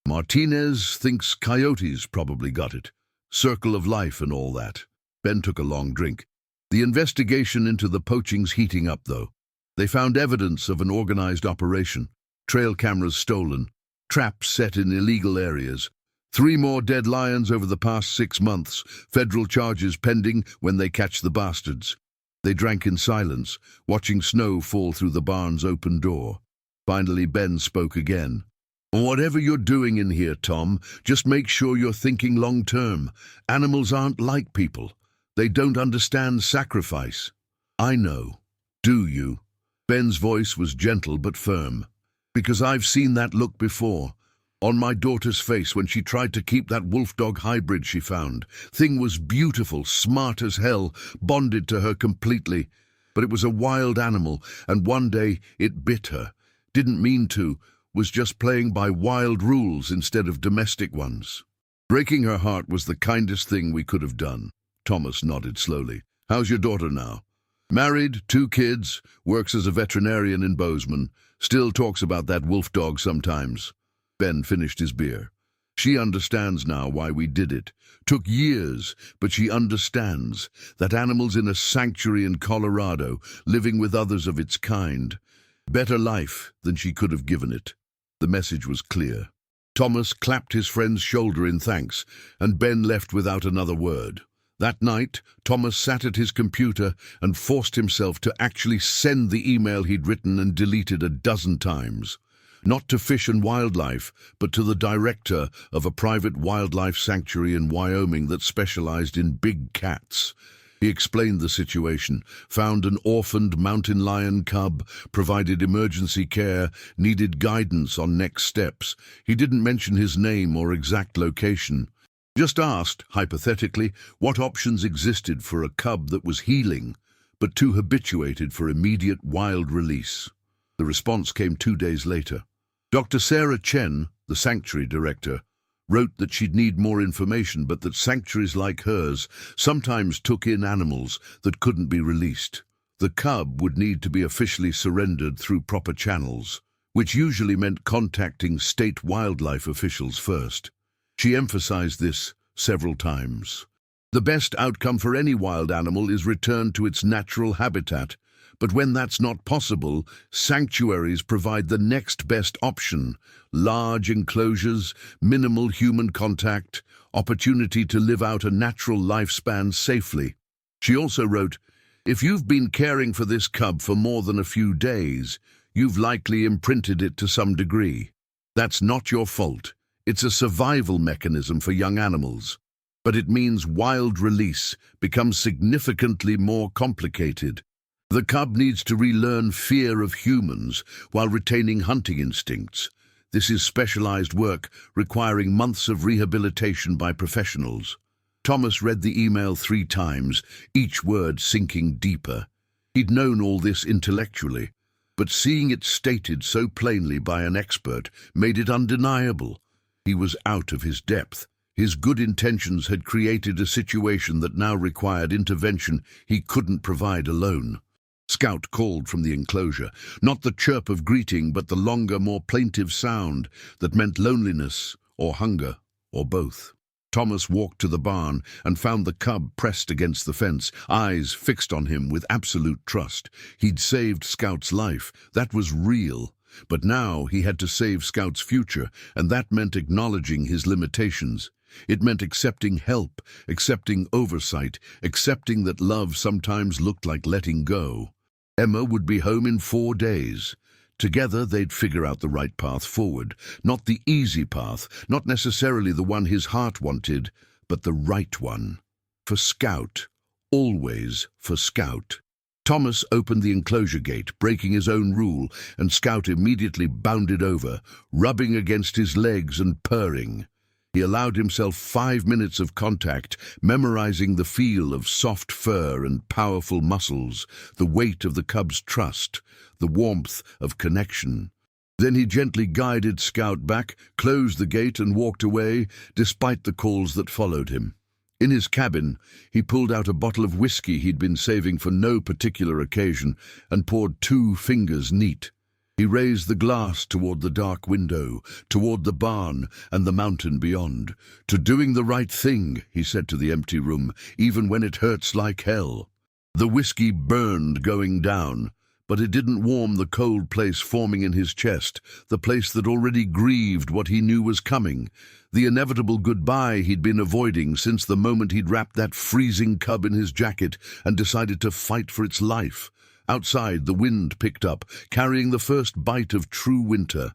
Speaker 1: Martinez thinks coyotes probably got it. Circle of life and all that. Ben took a long drink. The investigation into the poaching's heating up, though. They found evidence of an organized operation. Trail cameras stolen. Traps set in illegal areas. 3 more dead lions over the past 6 months. Federal charges pending when they catch the bastards. They drank in silence, watching snow fall through the barn's open door. Finally, Ben spoke again. "Whatever you're doing in here, Tom, just make sure you're thinking long-term. Animals aren't like people. They don't understand sacrifice." "I know. Do you?" Ben's voice was gentle but firm. "Because I've seen that look before. On my daughter's face when she tried to keep that wolf-dog hybrid she found. Thing was beautiful, smart as hell, bonded to her completely. But it was a wild animal, and one day it bit her. Didn't mean to. Was just playing by wild rules instead of domestic ones. Breaking her heart was the kindest thing we could have done." Thomas nodded slowly. "How's your daughter now?" "Married, 2 kids, works as a veterinarian in Bozeman. Still talks about that wolf dog sometimes." Ben finished his beer. "She understands now why we did it. Took years, but she understands. That animal's in a sanctuary in Colorado, living with others of its kind. Better life than she could have given it." The message was clear. Thomas clapped his friend's shoulder in thanks, and Ben left without another word. That night, Thomas sat at his computer and forced himself to actually send the email he'd written and deleted a dozen times. Not to Fish and Wildlife, but to the director of a private wildlife sanctuary in Wyoming that specialized in big cats. He explained the situation, found an orphaned mountain lion cub, provided emergency care, needed guidance on next steps. He didn't mention his name or exact location. Just asked, hypothetically, what options existed for a cub that was healing, but too habituated for immediate wild release. The response came 2 days later. Dr. Sarah Chen, the sanctuary director, wrote that she'd need more information, but that sanctuaries like hers sometimes took in animals that couldn't be released. The cub would need to be officially surrendered through proper channels, which usually meant contacting state wildlife officials first. She emphasized this several times. The best outcome for any wild animal is return to its natural habitat, but when that's not possible, sanctuaries provide the next best option: large enclosures, minimal human contact, opportunity to live out a natural lifespan safely. She also wrote, "If you've been caring for this cub for more than a few days, you've likely imprinted it to some degree. That's not your fault. It's a survival mechanism for young animals. But it means wild release becomes significantly more complicated. The cub needs to relearn fear of humans while retaining hunting instincts. This is specialized work requiring months of rehabilitation by professionals." Thomas read the email 3 times, each word sinking deeper. He'd known all this intellectually, but seeing it stated so plainly by an expert made it undeniable. He was out of his depth. His good intentions had created a situation that now required intervention he couldn't provide alone. Scout called from the enclosure, not the chirp of greeting, but the longer, more plaintive sound that meant loneliness or hunger or both. Thomas walked to the barn and found the cub pressed against the fence, eyes fixed on him with absolute trust. He'd saved Scout's life. That was real. But now he had to save Scout's future, and that meant acknowledging his limitations. It meant accepting help, accepting oversight, accepting that love sometimes looked like letting go. Emma would be home in 4 days. Together they'd figure out the right path forward. Not the easy path, not necessarily the one his heart wanted, but the right one. For Scout. Always for Scout. Thomas opened the enclosure gate, breaking his own rule, and Scout immediately bounded over, rubbing against his legs and purring. He allowed himself 5 minutes of contact, memorizing the feel of soft fur and powerful muscles, the weight of the cub's trust, the warmth of connection. Then he gently guided Scout back, closed the gate and walked away, despite the calls that followed him. In his cabin, he pulled out a bottle of whiskey he'd been saving for no particular occasion and poured 2 fingers neat. He raised the glass toward the dark window, toward the barn and the mountain beyond. "To doing the right thing," he said to the empty room, "even when it hurts like hell." The whiskey burned going down, but it didn't warm the cold place forming in his chest, the place that already grieved what he knew was coming, the inevitable goodbye he'd been avoiding since the moment he'd wrapped that freezing cub in his jacket and decided to fight for its life. Outside, the wind picked up, carrying the first bite of true winter.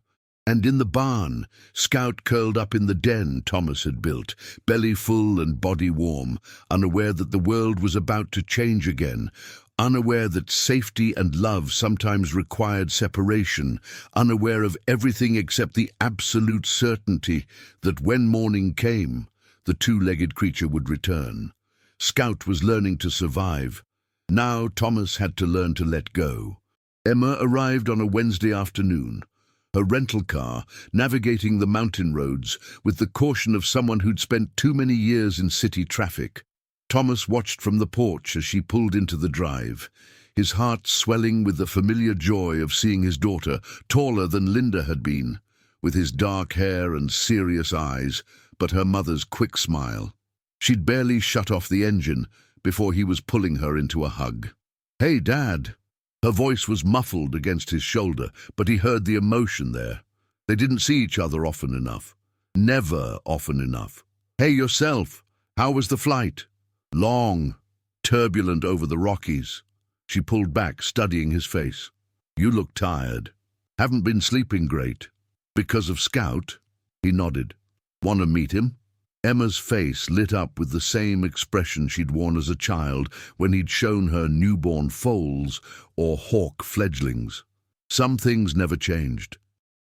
Speaker 1: And in the barn, Scout curled up in the den Thomas had built, belly full and body warm, unaware that the world was about to change again, unaware that safety and love sometimes required separation, unaware of everything except the absolute certainty that when morning came, the 2-legged creature would return. Scout was learning to survive. Now Thomas had to learn to let go. Emma arrived on a Wednesday afternoon, her rental car navigating the mountain roads with the caution of someone who'd spent too many years in city traffic. Thomas watched from the porch as she pulled into the drive, his heart swelling with the familiar joy of seeing his daughter, taller than Linda had been, with his dark hair and serious eyes, but her mother's quick smile. She'd barely shut off the engine before he was pulling her into a hug. "Hey, Dad." Her voice was muffled against his shoulder, but he heard the emotion there. They didn't see each other often enough. Never often enough. "Hey, yourself. How was the flight?" "Long. Turbulent over the Rockies." She pulled back, studying his face. "You look tired. Haven't been sleeping great." "Because of Scout?" He nodded. "Want to meet him?" Emma's face lit up with the same expression she'd worn as a child when he'd shown her newborn foals or hawk fledglings. Some things never changed.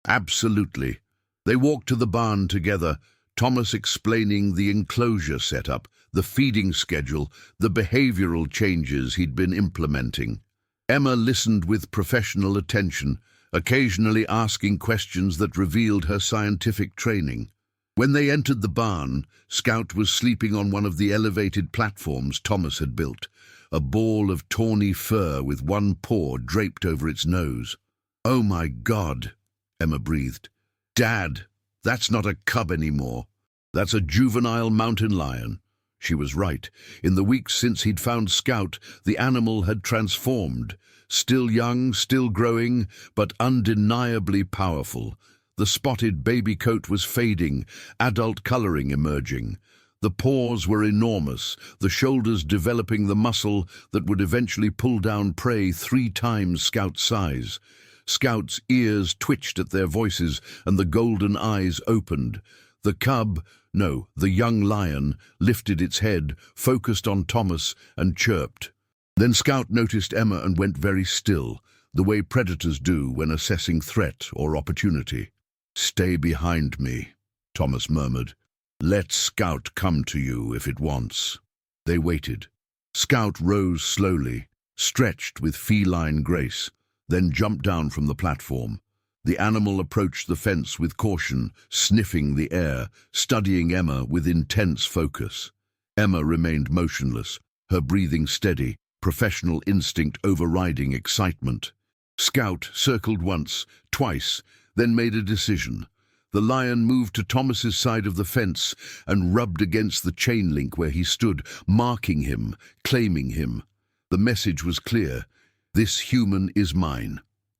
Speaker 1: "Absolutely." They walked to the barn together, Thomas explaining the enclosure setup, the feeding schedule, the behavioral changes he'd been implementing. Emma listened with professional attention, occasionally asking questions that revealed her scientific training. When they entered the barn, Scout was sleeping on one of the elevated platforms Thomas had built, a ball of tawny fur with one paw draped over its nose. "Oh my God," Emma breathed. "Dad, that's not a cub anymore. That's a juvenile mountain lion." She was right. In the weeks since he'd found Scout, the animal had transformed. Still young, still growing, but undeniably powerful. The spotted baby coat was fading, adult coloring emerging. The paws were enormous, the shoulders developing the muscle that would eventually pull down prey 3 times Scout's size. Scout's ears twitched at their voices and the golden eyes opened. The young lion, lifted its head, focused on Thomas, and chirped. Then Scout noticed Emma and went very still, the way predators do when assessing threat or opportunity. "Stay behind me," Thomas murmured. "Let Scout come to you if it wants." They waited. Scout rose slowly, stretched with feline grace, then jumped down from the platform. The animal approached the fence with caution, sniffing the air, studying Emma with intense focus. Emma remained motionless, her breathing steady, professional instinct overriding excitement. Scout circled once, twice, then made a decision. The lion moved to Thomas's side of the fence and rubbed against the chain link where he stood, marking him, claiming him. The message was clear. This human is mine.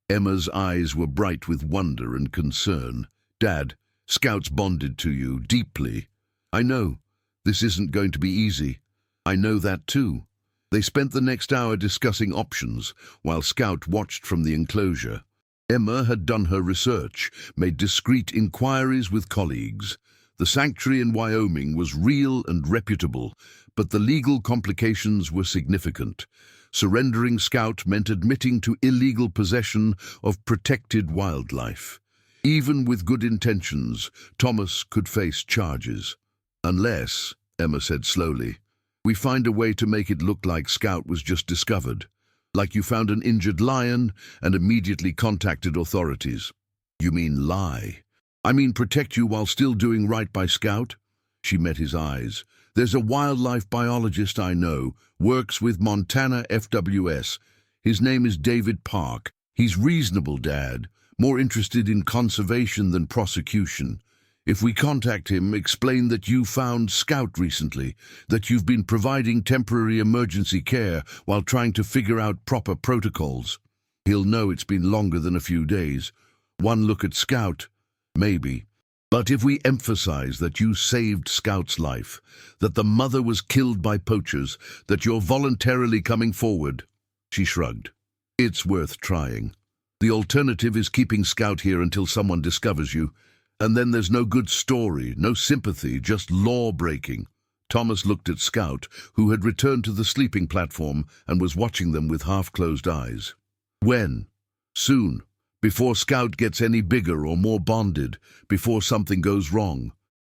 Speaker 1: Emma's eyes were bright with wonder and concern. Dad, Scout's bonded to you deeply. I know. This isn't going to be easy. I know that too. They spent the next hour discussing options, while Scout watched from the enclosure. Emma had done her research, made discreet inquiries with colleagues. The sanctuary in Wyoming was real and reputable, but the legal complications were significant. Surrendering Scout meant admitting to illegal possession of protected wildlife. Even with good intentions, Thomas could face charges. Unless, Emma said slowly, we find a way to make it look like Scout was just discovered. Like you found an injured lion and immediately contacted authorities. You mean lie? I mean protect you while still doing right by Scout? She met his eyes. There's a wildlife biologist I know, works with Montana FWS. His name is David Park. He's reasonable, Dad, more interested in conservation than prosecution. If we contact him, explain that you found Scout recently, that you've been providing temporary emergency care while trying to figure out proper protocols. He'll know it's been longer than a few days. One look at Scout, maybe. But if we emphasize that you saved Scout's life, that the mother was killed by poachers, that you're voluntarily coming forward, she shrugged. It's worth trying. The alternative is keeping Scout here until someone discovers you, and then there's no good story, no sympathy, just law-breaking. Thomas looked at Scout, who had returned to the sleeping platform and was watching them with half-closed eyes. When? Soon. Before Scout gets any bigger or more bonded, before something goes wrong.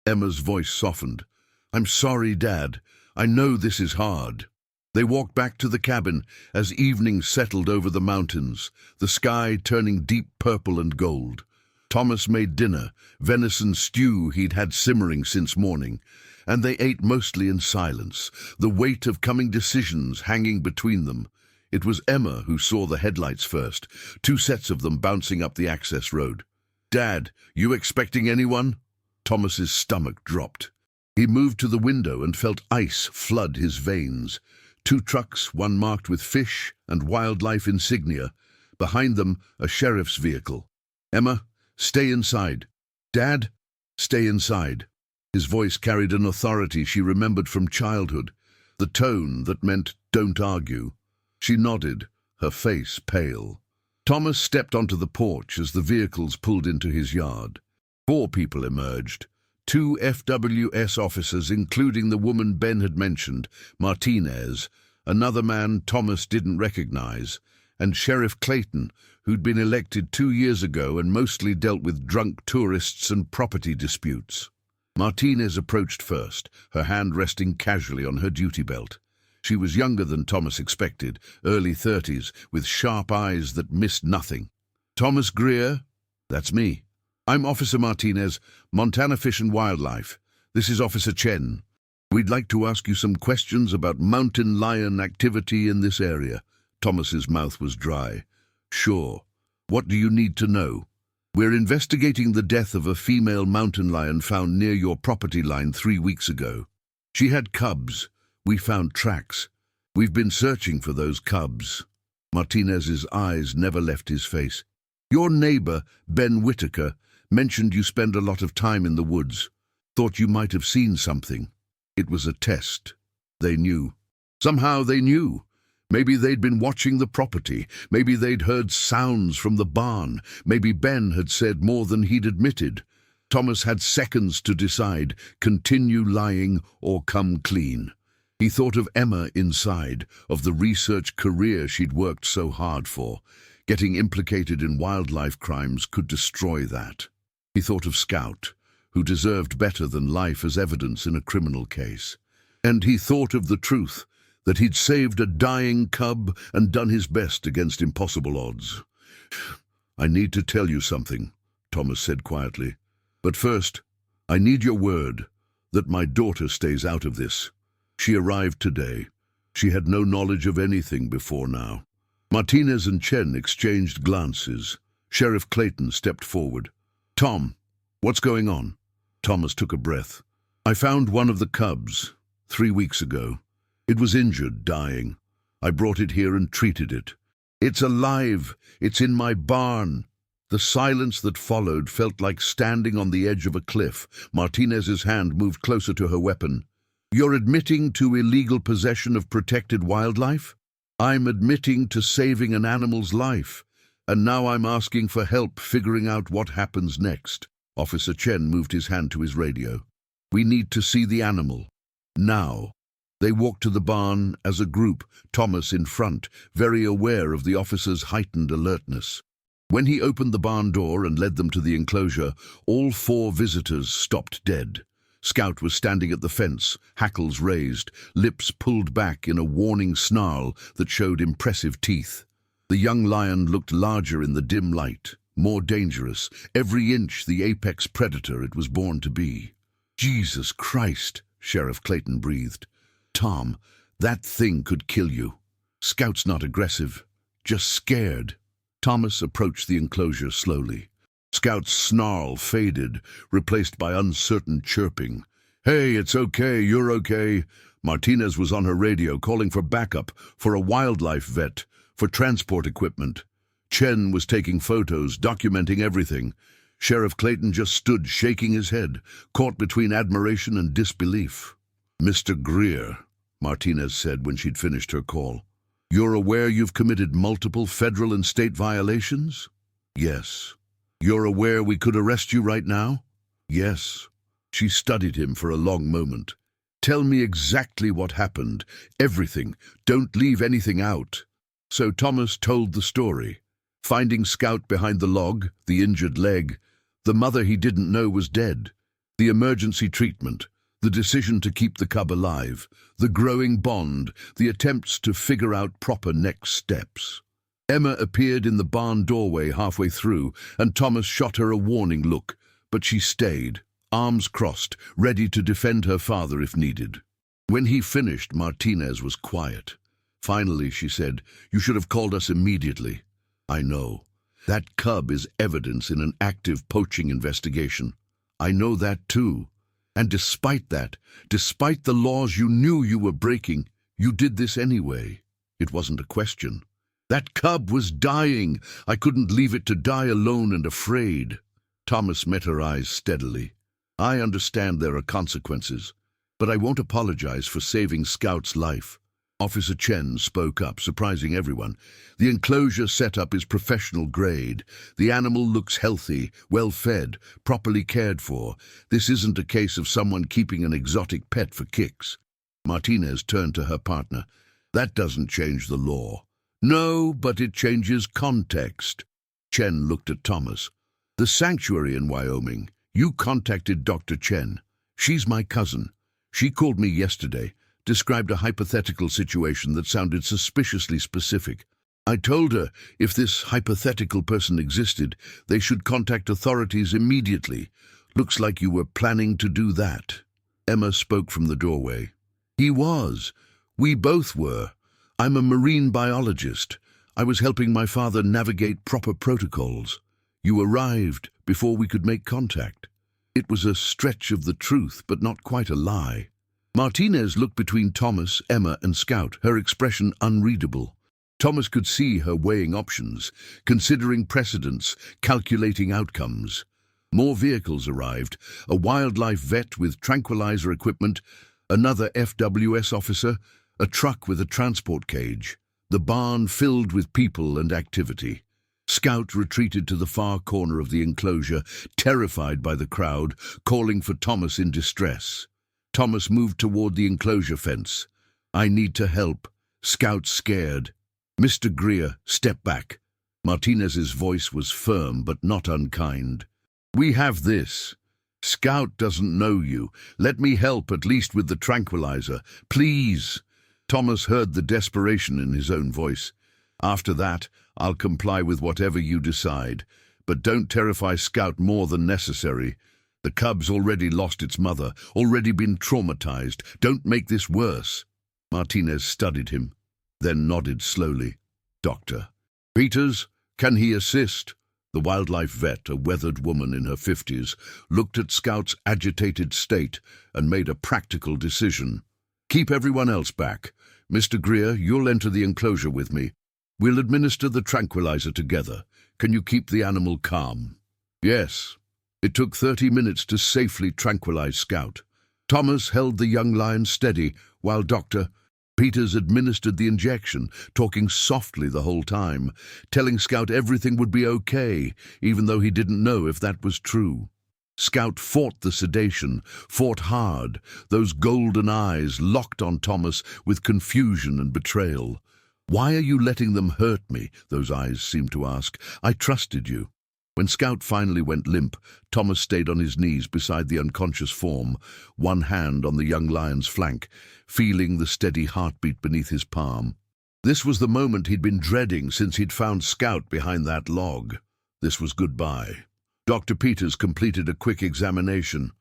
Speaker 1: Emma's voice softened. I'm sorry, Dad. I know this is hard. They walked back to the cabin as evening settled over the mountains, the sky turning deep purple and gold. Thomas made dinner, venison stew he'd had simmering since morning, and they ate mostly in silence, the weight of coming decisions hanging between them. It was Emma who saw the headlights first, 2 sets of them bouncing up the access road. Dad, you expecting anyone? Thomas's stomach dropped. He moved to the window and felt ice flood his veins. 2 trucks, one marked with fish and wildlife insignia. Behind them, a sheriff's vehicle. Emma, stay inside. Dad, stay inside. His voice carried an authority she remembered from childhood, the tone that meant don't argue. She nodded, her face pale. Thomas stepped onto the porch as the vehicles pulled into his yard. 4 people emerged. 2 FWS officers, including the woman Ben had mentioned, Martinez, another man Thomas didn't recognize, and Sheriff Clayton, who'd been elected 2 years ago and mostly dealt with drunk tourists and property disputes. Martinez approached first, her hand resting casually on her duty belt. She was younger than Thomas expected, early 30s, with sharp eyes that missed nothing. Thomas Greer? That's me. I'm Officer Martinez, Montana Fish and Wildlife. This is Officer Chen. We'd like to ask you some questions about mountain lion activity in this area. Thomas's mouth was dry. Sure. What do you need to know? We're investigating the death of a female mountain lion found near your property line 3 weeks ago. She had cubs. We found tracks. We've been searching for those cubs. Martinez's eyes never left his face. Your neighbor, Ben Whitaker, mentioned you spend a lot of time in the woods. Thought you might have seen something. It was a test. They knew. Somehow they knew. Maybe they'd been watching the property. Maybe they'd heard sounds from the barn. Maybe Ben had said more than he'd admitted. Thomas had seconds to decide, continue lying or come clean. He thought of Emma inside, of the research career she'd worked so hard for. Getting implicated in wildlife crimes could destroy that. He thought of Scout, who deserved better than life as evidence in a criminal case. And he thought of the truth, that he'd saved a dying cub and done his best against impossible odds. I need to tell you something, Thomas said quietly. But first, I need your word that my daughter stays out of this. She arrived today. She had no knowledge of anything before now. Martinez and Chen exchanged glances. Sheriff Clayton stepped forward. Tom, what's going on? Thomas took a breath. I found one of the cubs 3 weeks ago. It was injured, dying. I brought it here and treated it. It's alive. It's in my barn. The silence that followed felt like standing on the edge of a cliff. Martinez's hand moved closer to her weapon. You're admitting to illegal possession of protected wildlife? I'm admitting to saving an animal's life. And now I'm asking for help figuring out what happens next. Officer Chen moved his hand to his radio. We need to see the animal. Now. They walked to the barn as a group, Thomas in front, very aware of the officer's heightened alertness. When he opened the barn door and led them to the enclosure, all 4 visitors stopped dead. Scout was standing at the fence, hackles raised, lips pulled back in a warning snarl that showed impressive teeth. The young lion looked larger in the dim light, more dangerous, every inch the apex predator it was born to be. Jesus Christ, Sheriff Clayton breathed. Tom, that thing could kill you. Scout's not aggressive, just scared. Thomas approached the enclosure slowly. Scout's snarl faded, replaced by uncertain chirping. Hey, it's okay, you're okay. Martinez was on her radio calling for backup, for a wildlife vet, for transport equipment. Chen was taking photos, documenting everything. Sheriff Clayton just stood shaking his head, caught between admiration and disbelief. Mr. Greer, Martinez said when she'd finished her call. You're aware you've committed multiple federal and state violations? Yes. You're aware we could arrest you right now? Yes. She studied him for a long moment. Tell me exactly what happened. Everything. Don't leave anything out. So Thomas told the story. Finding Scout behind the log, the injured leg, the mother he didn't know was dead, the emergency treatment, the decision to keep the cub alive, the growing bond, the attempts to figure out proper next steps. Emma appeared in the barn doorway halfway through, and Thomas shot her a warning look, but she stayed, arms crossed, ready to defend her father if needed. When he finished, Martinez was quiet. Finally, she said, "You should have called us immediately." I know. That cub is evidence in an active poaching investigation. I know that too. And despite that, despite the laws you knew you were breaking, you did this anyway. It wasn't a question. That cub was dying. I couldn't leave it to die alone and afraid. Thomas met her eyes steadily. I understand there are consequences, but I won't apologize for saving Scout's life. Officer Chen spoke up, surprising everyone. The enclosure setup is professional grade. The animal looks healthy, well-fed, properly cared for. This isn't a case of someone keeping an exotic pet for kicks. Martinez turned to her partner. That doesn't change the law. No, but it changes context. Chen looked at Thomas. The sanctuary in Wyoming. You contacted Dr. Chen. She's my cousin. She called me yesterday. Described a hypothetical situation that sounded suspiciously specific. I told her if this hypothetical person existed, they should contact authorities immediately. Looks like you were planning to do that. Emma spoke from the doorway. He was. We both were. I'm a marine biologist. I was helping my father navigate proper protocols. You arrived before we could make contact. It was a stretch of the truth, but not quite a lie. Martinez looked between Thomas, Emma, and Scout, her expression unreadable. Thomas could see her weighing options, considering precedents, calculating outcomes. More vehicles arrived, a wildlife vet with tranquilizer equipment, another FWS officer, a truck with a transport cage. The barn filled with people and activity. Scout retreated to the far corner of the enclosure, terrified by the crowd, calling for Thomas in distress. Thomas moved toward the enclosure fence. I need to help. Scout's scared. Mr. Greer, step back. Martinez's voice was firm but not unkind. We have this. Scout doesn't know you. Let me help at least with the tranquilizer. Please. Thomas heard the desperation in his own voice. After that, I'll comply with whatever you decide, but don't terrify Scout more than necessary. The cub's already lost its mother, already been traumatized. Don't make this worse." Martinez studied him, then nodded slowly. "Doctor. Peters, can he assist?" The wildlife vet, a weathered woman in her 50s, looked at Scout's agitated state and made a practical decision. "Keep everyone else back. Mr. Greer, you'll enter the enclosure with me. We'll administer the tranquilizer together. Can you keep the animal calm?" "Yes." It took 30 minutes to safely tranquilize Scout. Thomas held the young lion steady while Dr. Peters administered the injection, talking softly the whole time, telling Scout everything would be okay, even though he didn't know if that was true. Scout fought the sedation, fought hard, those golden eyes locked on Thomas with confusion and betrayal. "Why are you letting them hurt me?" those eyes seemed to ask. "I trusted you." When Scout finally went limp, Thomas stayed on his knees beside the unconscious form, one hand on the young lion's flank, feeling the steady heartbeat beneath his palm. This was the moment he'd been dreading since he'd found Scout behind that log. This was goodbye. Dr. Peters completed a quick examination.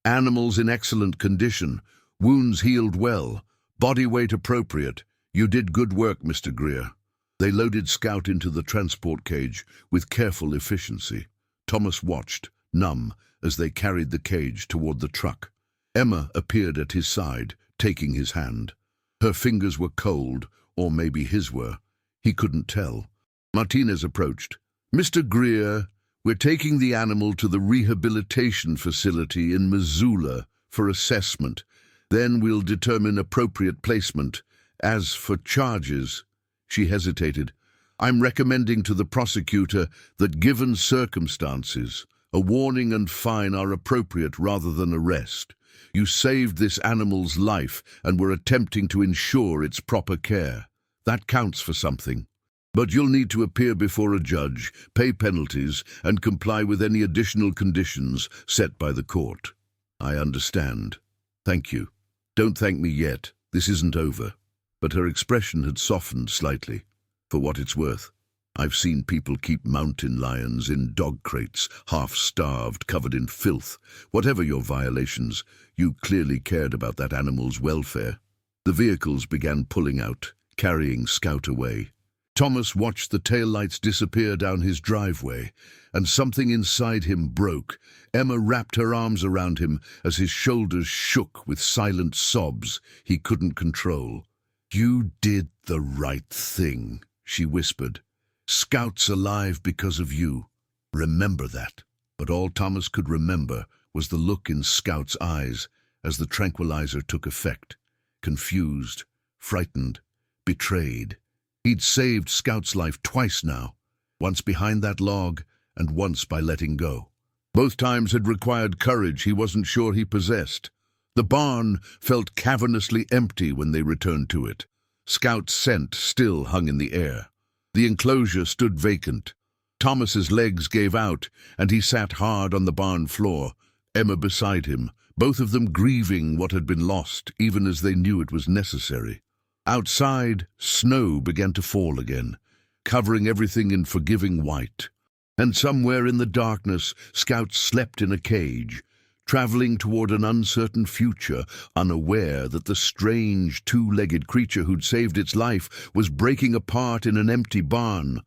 Speaker 1: Animals in excellent condition, wounds healed well, body weight appropriate. "You did good work, Mr. Greer." They loaded Scout into the transport cage with careful efficiency. Thomas watched, numb, as they carried the cage toward the truck. Emma appeared at his side, taking his hand. Her fingers were cold, or maybe his were. He couldn't tell. Martinez approached. "Mr. Greer, we're taking the animal to the rehabilitation facility in Missoula for assessment. Then we'll determine appropriate placement. As for charges..." She hesitated. "I'm recommending to the prosecutor that, given circumstances, a warning and fine are appropriate rather than arrest. You saved this animal's life and were attempting to ensure its proper care. That counts for something. But you'll need to appear before a judge, pay penalties, and comply with any additional conditions set by the court." "I understand. Thank you. Don't thank me yet. This isn't over." But her expression had softened slightly. "For what it's worth, I've seen people keep mountain lions in dog crates, half-starved, covered in filth. Whatever your violations, you clearly cared about that animal's welfare." The vehicles began pulling out, carrying Scout away. Thomas watched the taillights disappear down his driveway, and something inside him broke. Emma wrapped her arms around him as his shoulders shook with silent sobs he couldn't control. "You did the right thing," she whispered. "Scout's alive because of you. Remember that." But all Thomas could remember was the look in Scout's eyes as the tranquilizer took effect. Confused, frightened, betrayed. He'd saved Scout's life twice now, once behind that log and once by letting go. Both times had required courage he wasn't sure he possessed. The barn felt cavernously empty when they returned to it. Scout's scent still hung in the air. The enclosure stood vacant. Thomas's legs gave out, and he sat hard on the barn floor, Emma beside him, both of them grieving what had been lost, even as they knew it was necessary. Outside, snow began to fall again, covering everything in forgiving white. And somewhere in the darkness, Scout slept in a cage, traveling toward an uncertain future, unaware that the strange two-legged creature who'd saved its life was breaking apart in an empty barn,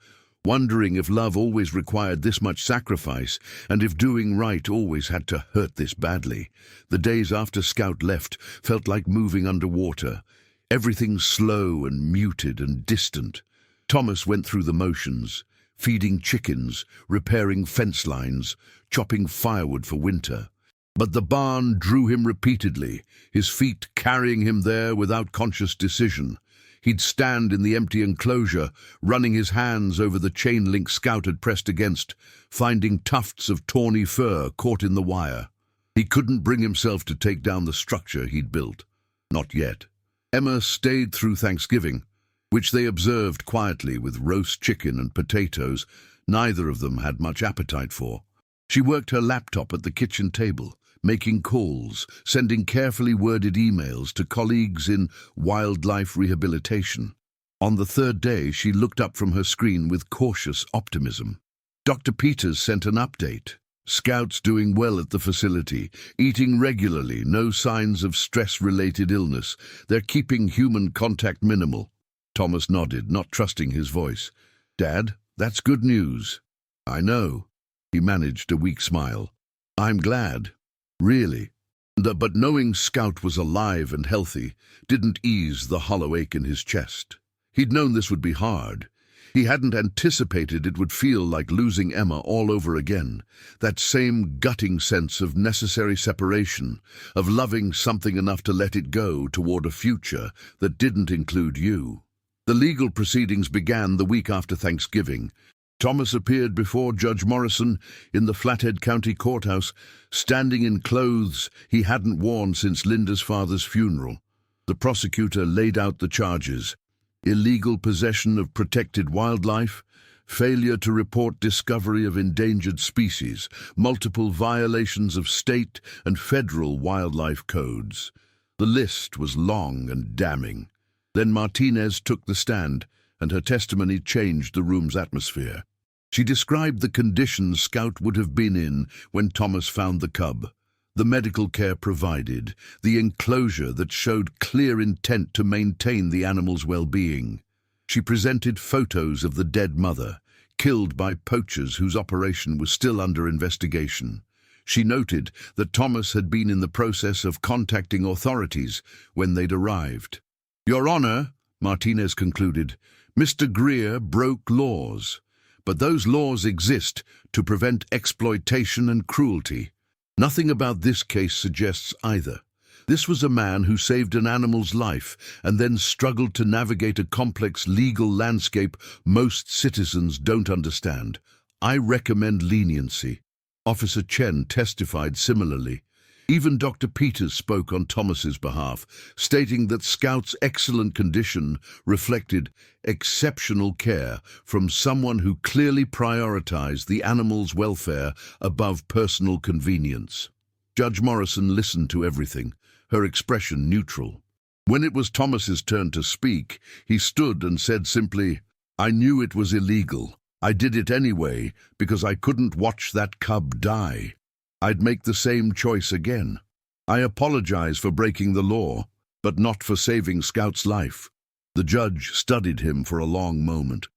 Speaker 1: wondering if love always required this much sacrifice, and if doing right always had to hurt this badly. The days after Scout left felt like moving underwater, everything slow and muted and distant. Thomas went through the motions, feeding chickens, repairing fence lines, chopping firewood for winter. But the barn drew him repeatedly, his feet carrying him there without conscious decision. He'd stand in the empty enclosure, running his hands over the chain link Scout had pressed against, finding tufts of tawny fur caught in the wire. He couldn't bring himself to take down the structure he'd built. Not yet. Emma stayed through Thanksgiving, which they observed quietly with roast chicken and potatoes neither of them had much appetite for. She worked her laptop at the kitchen table, making calls, sending carefully worded emails to colleagues in wildlife rehabilitation. On the third day, she looked up from her screen with cautious optimism. Dr. Peters sent an update. Scouts doing well at the facility, eating regularly, no signs of stress-related illness. They're keeping human contact minimal. Thomas nodded, not trusting his voice. Dad, that's good news. I know. He managed a weak smile. I'm glad. Really. But knowing Scout was alive and healthy didn't ease the hollow ache in his chest. He'd known this would be hard. He hadn't anticipated it would feel like losing Emma all over again. That same gutting sense of necessary separation, of loving something enough to let it go toward a future that didn't include you. The legal proceedings began the week after Thanksgiving. Thomas appeared before Judge Morrison in the Flathead County Courthouse, standing in clothes he hadn't worn since Linda's father's funeral. The prosecutor laid out the charges: illegal possession of protected wildlife, failure to report discovery of endangered species, multiple violations of state and federal wildlife codes. The list was long and damning. Then Martinez took the stand, and her testimony changed the room's atmosphere. She described the conditions Scout would have been in when Thomas found the cub, the medical care provided, the enclosure that showed clear intent to maintain the animal's well-being. She presented photos of the dead mother, killed by poachers whose operation was still under investigation. She noted that Thomas had been in the process of contacting authorities when they'd arrived. Your Honor, Martinez concluded, Mr. Greer broke laws, but those laws exist to prevent exploitation and cruelty. Nothing about this case suggests either. This was a man who saved an animal's life and then struggled to navigate a complex legal landscape most citizens don't understand. I recommend leniency. Officer Chen testified similarly. Even Dr. Peters spoke on Thomas's behalf, stating that Scout's excellent condition reflected exceptional care from someone who clearly prioritized the animal's welfare above personal convenience. Judge Morrison listened to everything, her expression neutral. When it was Thomas's turn to speak, he stood and said simply, I knew it was illegal. I did it anyway because I couldn't watch that cub die. I'd make the same choice again. I apologize for breaking the law, but not for saving Scout's life. The judge studied him for a long moment.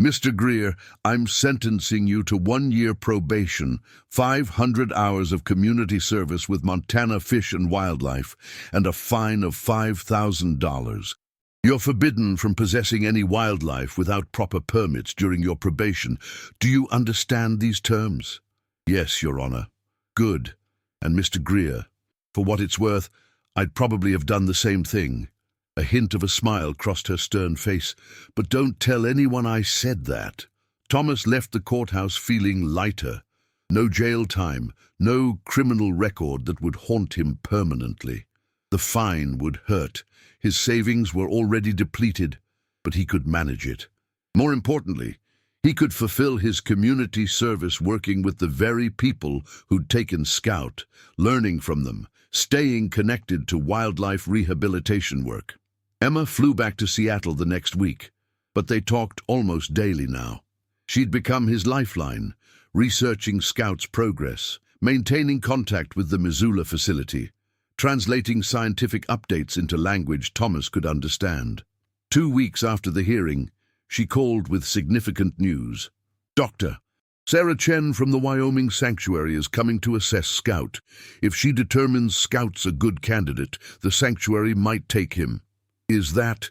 Speaker 1: Mr. Greer, I'm sentencing you to 1-year probation, 500 hours of community service with Montana Fish and Wildlife, and a fine of $5,000. You're forbidden from possessing any wildlife without proper permits during your probation. Do you understand these terms? Yes, Your Honor. Good. And Mr. Greer, for what it's worth, I'd probably have done the same thing. A hint of a smile crossed her stern face. But don't tell anyone I said that. Thomas left the courthouse feeling lighter. No jail time, no criminal record that would haunt him permanently. The fine would hurt. His savings were already depleted, but he could manage it. More importantly, he could fulfill his community service working with the very people who'd taken Scout, learning from them, staying connected to wildlife rehabilitation work. Emma flew back to Seattle the next week, but they talked almost daily now. She'd become his lifeline, researching Scout's progress, maintaining contact with the Missoula facility, translating scientific updates into language Thomas could understand. 2 weeks after the hearing, she called with significant news. Doctor, Sarah Chen from the Wyoming Sanctuary is coming to assess Scout. If she determines Scout's a good candidate, the sanctuary might take him. Is that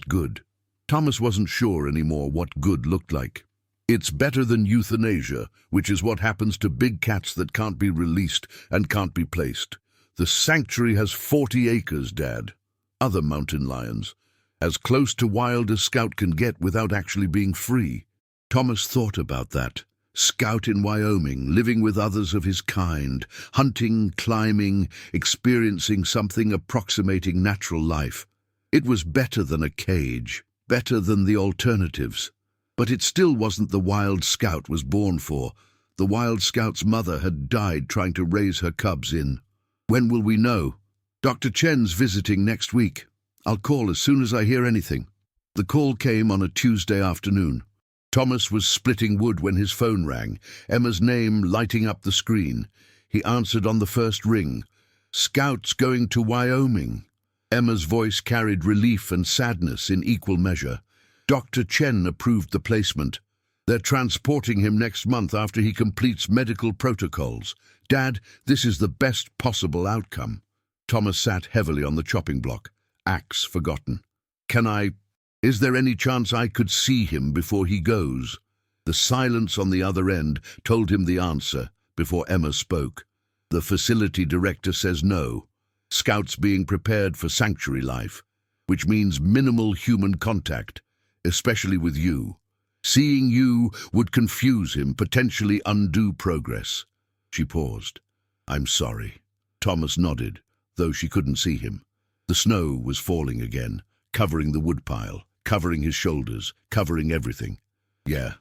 Speaker 1: good? Thomas wasn't sure anymore what good looked like. It's better than euthanasia, which is what happens to big cats that can't be released and can't be placed. The sanctuary has 40 acres, Dad. Other mountain lions. As close to wild as Scout can get without actually being free. Thomas thought about that. Scout in Wyoming, living with others of his kind, hunting, climbing, experiencing something approximating natural life. It was better than a cage, better than the alternatives. But it still wasn't the wild Scout was born for. The wild Scout's mother had died trying to raise her cubs in. When will we know? Dr. Chen's visiting next week. I'll call as soon as I hear anything. The call came on a Tuesday afternoon. Thomas was splitting wood when his phone rang, Emma's name lighting up the screen. He answered on the first ring. "Scouts going to Wyoming." Emma's voice carried relief and sadness in equal measure. Dr. Chen approved the placement. "They're transporting him next month after he completes medical protocols. Dad, this is the best possible outcome." Thomas sat heavily on the chopping block, axe forgotten. Is there any chance I could see him before he goes?" The silence on the other end told him the answer before Emma spoke. "The facility director says no. Scouts being prepared for sanctuary life, which means minimal human contact, especially with you. Seeing you would confuse him, potentially undo progress." She paused. "I'm sorry." Thomas nodded, though she couldn't see him. The snow was falling again, covering the woodpile, covering his shoulders, covering everything. "Yeah,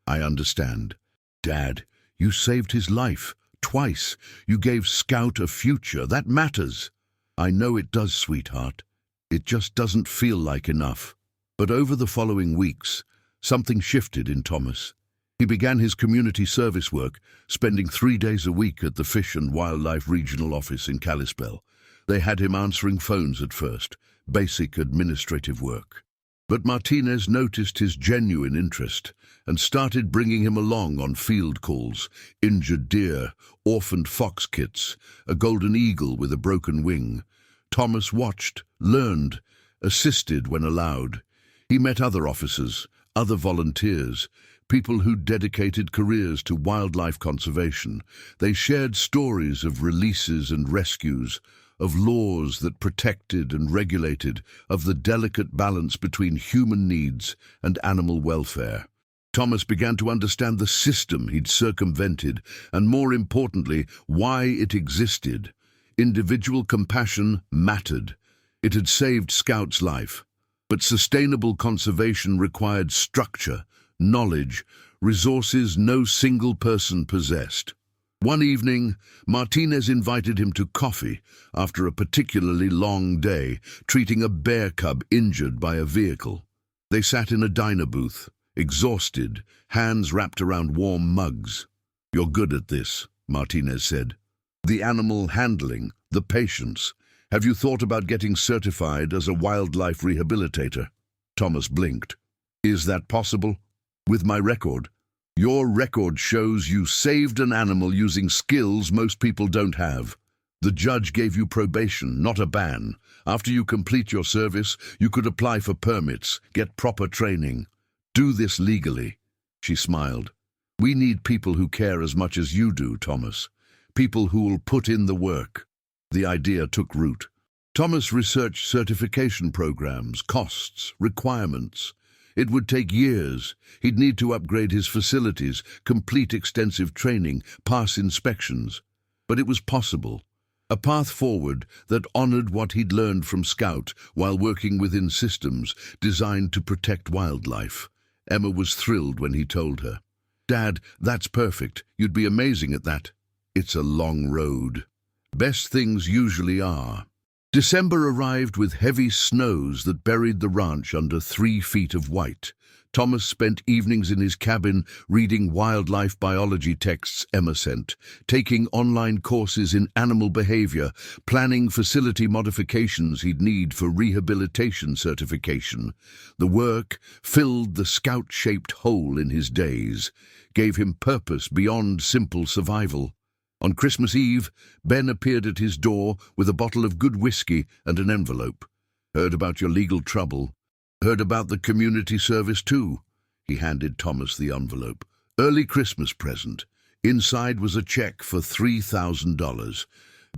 Speaker 1: I understand. Dad, you saved his life. Twice. You gave Scout a future. That matters." "I know it does, sweetheart. It just doesn't feel like enough." But over the following weeks, something shifted in Thomas. He began his community service work, spending 3 days a week at the Fish and Wildlife Regional Office in Kalispell. They had him answering phones at first, basic administrative work. But Martinez noticed his genuine interest and started bringing him along on field calls: injured deer, orphaned fox kits, a golden eagle with a broken wing. Thomas watched, learned, assisted when allowed. He met other officers, other volunteers, people who'd dedicated careers to wildlife conservation. They shared stories of releases and rescues, of laws that protected and regulated, of the delicate balance between human needs and animal welfare. Thomas began to understand the system he'd circumvented, and more importantly, why it existed. Individual compassion mattered. It had saved Scout's life. But sustainable conservation required structure, knowledge, resources no single person possessed. One evening, Martinez invited him to coffee after a particularly long day, treating a bear cub injured by a vehicle. They sat in a diner booth, exhausted, hands wrapped around warm mugs. "You're good at this," Martinez said. "The animal handling, the patience. Have you thought about getting certified as a wildlife rehabilitator?" Thomas blinked. "Is that possible? With my record?" "Your record shows you saved an animal using skills most people don't have. The judge gave you probation, not a ban. After you complete your service, you could apply for permits, get proper training. Do this legally." She smiled. "We need people who care as much as you do, Thomas. People who will put in the work." The idea took root. Thomas researched certification programs, costs, requirements. It would take years. He'd need to upgrade his facilities, complete extensive training, pass inspections. But it was possible. A path forward that honored what he'd learned from Scout while working within systems designed to protect wildlife. Emma was thrilled when he told her. "Dad, that's perfect. You'd be amazing at that." "It's a long road." Best things usually are. December arrived with heavy snows that buried the ranch under 3 feet of white. Thomas spent evenings in his cabin reading wildlife biology texts Emma sent, taking online courses in animal behavior, planning facility modifications he'd need for rehabilitation certification. The work filled the Scout-shaped hole in his days, gave him purpose beyond simple survival. On Christmas Eve, Ben appeared at his door with a bottle of good whiskey and an envelope. "Heard about your legal trouble. Heard about the community service too." He handed Thomas the envelope. "Early Christmas present. Inside was a check for $3,000.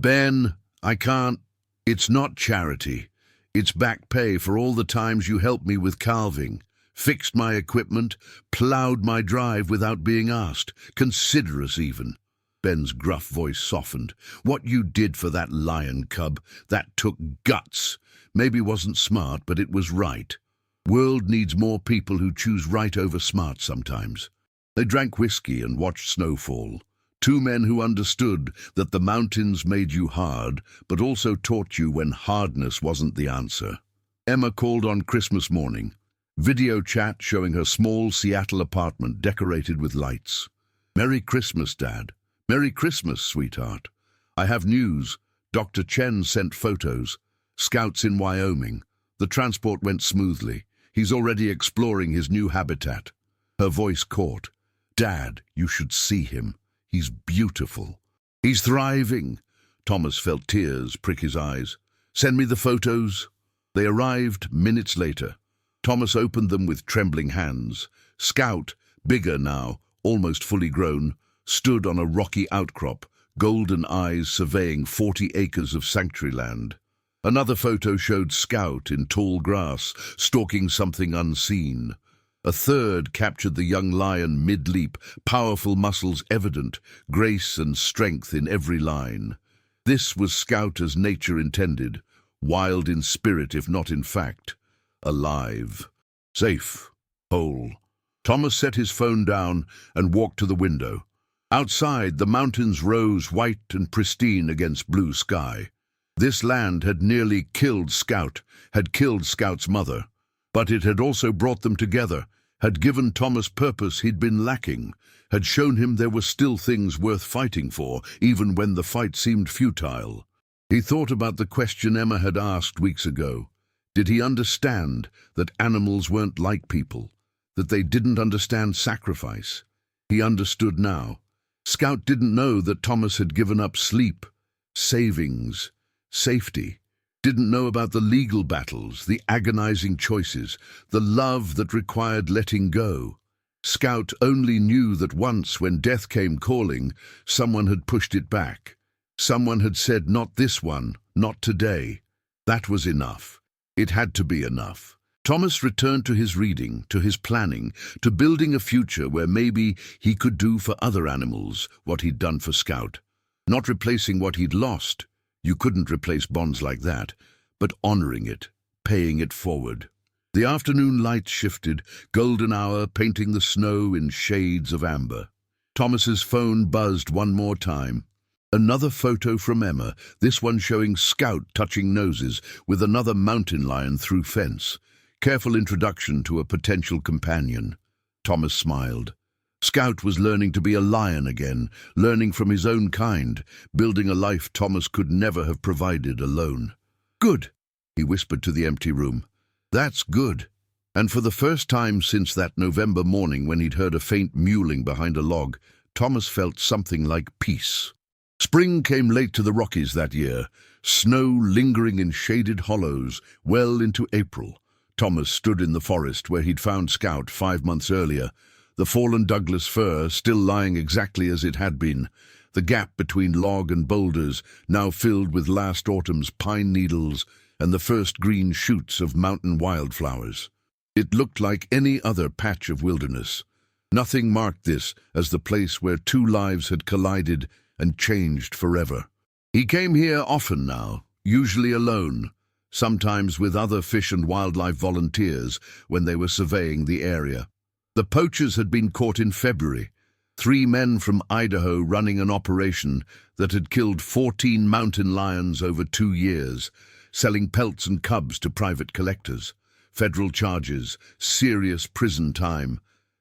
Speaker 1: Ben, I can't. It's not charity. It's back pay for all the times you helped me with calving. Fixed my equipment, plowed my drive without being asked. Considerate even." Ben's gruff voice softened. "What you did for that lion cub, that took guts. Maybe wasn't smart, but it was right. World needs more people who choose right over smart sometimes." They drank whiskey and watched snowfall. Two men who understood that the mountains made you hard, but also taught you when hardness wasn't the answer. Emma called on Christmas morning. Video chat showing her small Seattle apartment decorated with lights. "Merry Christmas, Dad. Merry Christmas, sweetheart. I have news. Dr. Chen sent photos. Scouts in Wyoming. The transport went smoothly. He's already exploring his new habitat." Her voice caught. "Dad, you should see him. He's beautiful." "He's thriving." Thomas felt tears prick his eyes. "Send me the photos." They arrived minutes later. Thomas opened them with trembling hands. Scout, bigger now, almost fully grown, stood on a rocky outcrop, golden eyes surveying 40 acres of sanctuary land. Another photo showed Scout in tall grass, stalking something unseen. A third captured the young lion mid-leap, powerful muscles evident, grace and strength in every line. This was Scout as nature intended, wild in spirit if not in fact, alive, safe, whole. Thomas set his phone down and walked to the window. Outside, the mountains rose white and pristine against blue sky. This land had nearly killed Scout, had killed Scout's mother. But it had also brought them together, had given Thomas purpose he'd been lacking, had shown him there were still things worth fighting for, even when the fight seemed futile. He thought about the question Emma had asked weeks ago. Did he understand that animals weren't like people, that they didn't understand sacrifice? He understood now. Scout didn't know that Thomas had given up sleep, savings, safety. Didn't know about the legal battles, the agonizing choices, the love that required letting go. Scout only knew that once, when death came calling, someone had pushed it back. Someone had said, "Not this one, not today." That was enough. It had to be enough. Thomas returned to his reading, to his planning, to building a future where maybe he could do for other animals what he'd done for Scout. Not replacing what he'd lost. You couldn't replace bonds like that, but honoring it, paying it forward. The afternoon light shifted, golden hour painting the snow in shades of amber. Thomas's phone buzzed one more time. Another photo from Emma, this one showing Scout touching noses with another mountain lion through fence. Careful introduction to a potential companion. Thomas smiled. Scout was learning to be a lion again, learning from his own kind, building a life Thomas could never have provided alone. "Good," he whispered to the empty room. "That's good." And for the first time since that November morning when he'd heard a faint mewling behind a log, Thomas felt something like peace. Spring came late to the Rockies that year, snow lingering in shaded hollows well into April. Thomas stood in the forest where he'd found Scout 5 months earlier, the fallen Douglas fir still lying exactly as it had been, the gap between log and boulders now filled with last autumn's pine needles and the first green shoots of mountain wildflowers. It looked like any other patch of wilderness. Nothing marked this as the place where two lives had collided and changed forever. He came here often now, usually alone, sometimes with other fish and wildlife volunteers when they were surveying the area. The poachers had been caught in February, 3 men from Idaho running an operation that had killed 14 mountain lions over 2 years, selling pelts and cubs to private collectors. Federal charges, serious prison time,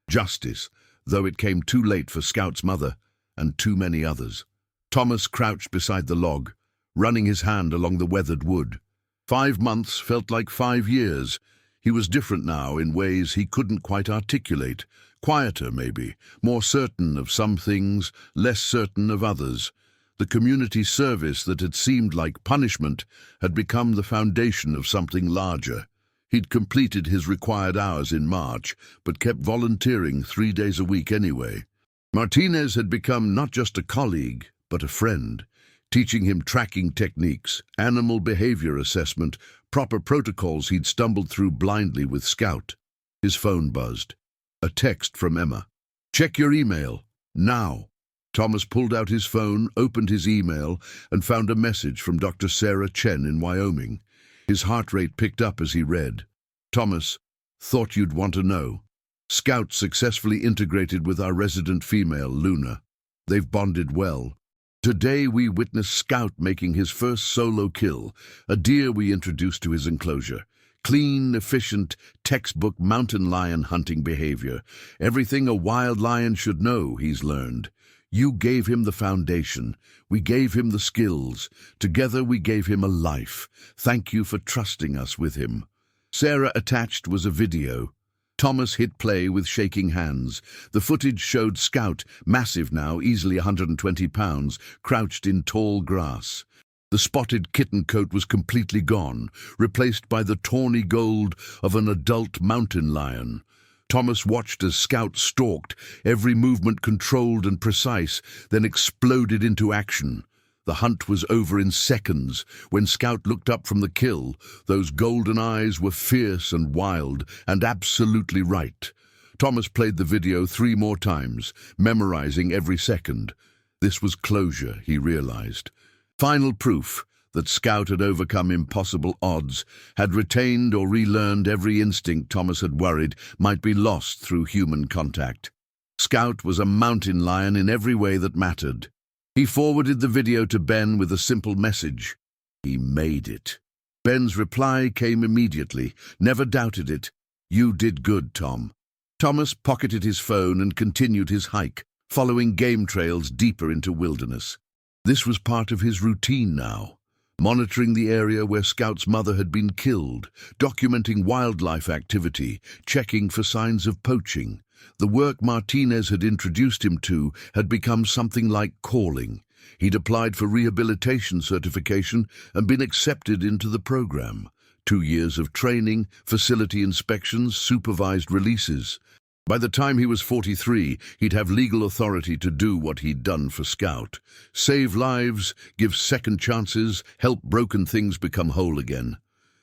Speaker 1: justice, though it came too late for Scout's mother and too many others. Thomas crouched beside the log, running his hand along the weathered wood. 5 months felt like 5 years. He was different now in ways he couldn't quite articulate, quieter maybe, more certain of some things, less certain of others. The community service that had seemed like punishment had become the foundation of something larger. He'd completed his required hours in March, but kept volunteering 3 days a week anyway. Martinez had become not just a colleague, but a friend, teaching him tracking techniques, animal behavior assessment, proper protocols he'd stumbled through blindly with Scout. His phone buzzed. A text from Emma. "Check your email, now." Thomas pulled out his phone, opened his email, and found a message from Dr. Sarah Chen in Wyoming. His heart rate picked up as he read. "Thomas, thought you'd want to know. Scout successfully integrated with our resident female, Luna. They've bonded well. Today we witnessed Scout making his first solo kill, a deer we introduced to his enclosure. Clean, efficient, textbook mountain lion hunting behavior. Everything a wild lion should know, he's learned. You gave him the foundation. We gave him the skills. Together we gave him a life. Thank you for trusting us with him. Sarah attached was a video. Thomas hit play with shaking hands. The footage showed Scout, massive now, easily 120 pounds, crouched in tall grass. The spotted kitten coat was completely gone, replaced by the tawny gold of an adult mountain lion. Thomas watched as Scout stalked, every movement controlled and precise, then exploded into action. The hunt was over in seconds. When Scout looked up from the kill, those golden eyes were fierce and wild, and absolutely right. Thomas played the video 3 more times, memorizing every second. This was closure, he realized. Final proof that Scout had overcome impossible odds, had retained or relearned every instinct Thomas had worried might be lost through human contact. Scout was a mountain lion in every way that mattered. He forwarded the video to Ben with a simple message. He made it. Ben's reply came immediately. Never doubted it. You did good, Tom. Thomas pocketed his phone and continued his hike, following game trails deeper into wilderness. This was part of his routine now, monitoring the area where Scout's mother had been killed, documenting wildlife activity, checking for signs of poaching. The work Martinez had introduced him to had become something like calling. He'd applied for rehabilitation certification and been accepted into the program. 2 years of training, facility inspections, supervised releases. By the time he was 43, he'd have legal authority to do what he'd done for Scout. Save lives, give second chances, help broken things become whole again.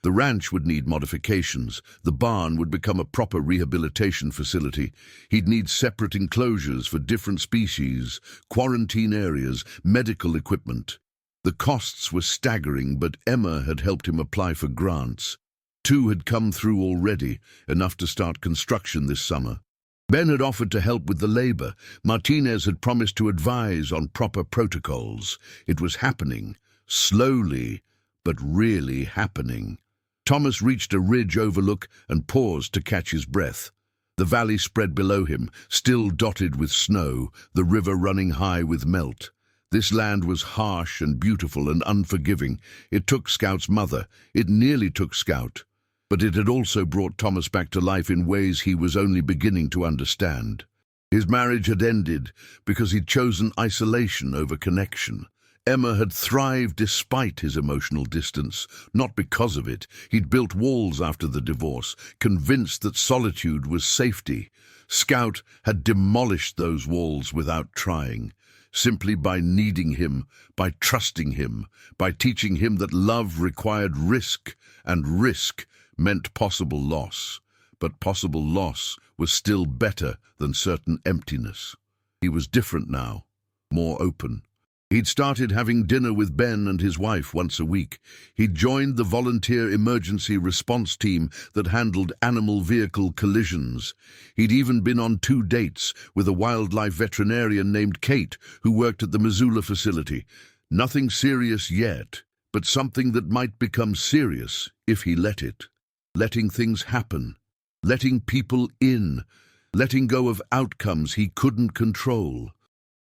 Speaker 1: The ranch would need modifications. The barn would become a proper rehabilitation facility. He'd need separate enclosures for different species, quarantine areas, medical equipment. The costs were staggering, but Emma had helped him apply for grants. 2 had come through already, enough to start construction this summer. Ben had offered to help with the labor. Martinez had promised to advise on proper protocols. It was happening, slowly, but really happening. Thomas reached a ridge overlook and paused to catch his breath. The valley spread below him, still dotted with snow, the river running high with melt. This land was harsh and beautiful and unforgiving. It took Scout's mother. It nearly took Scout. But it had also brought Thomas back to life in ways he was only beginning to understand. His marriage had ended because he'd chosen isolation over connection. Emma had thrived despite his emotional distance, not because of it. He'd built walls after the divorce, convinced that solitude was safety. Scout had demolished those walls without trying, simply by needing him, by trusting him, by teaching him that love required risk, and risk meant possible loss. But possible loss was still better than certain emptiness. He was different now, more open. He'd started having dinner with Ben and his wife once a week. He'd joined the volunteer emergency response team that handled animal vehicle collisions. He'd even been on 2 dates with a wildlife veterinarian named Kate, who worked at the Missoula facility. Nothing serious yet, but something that might become serious if he let it. Letting things happen, letting people in, letting go of outcomes he couldn't control.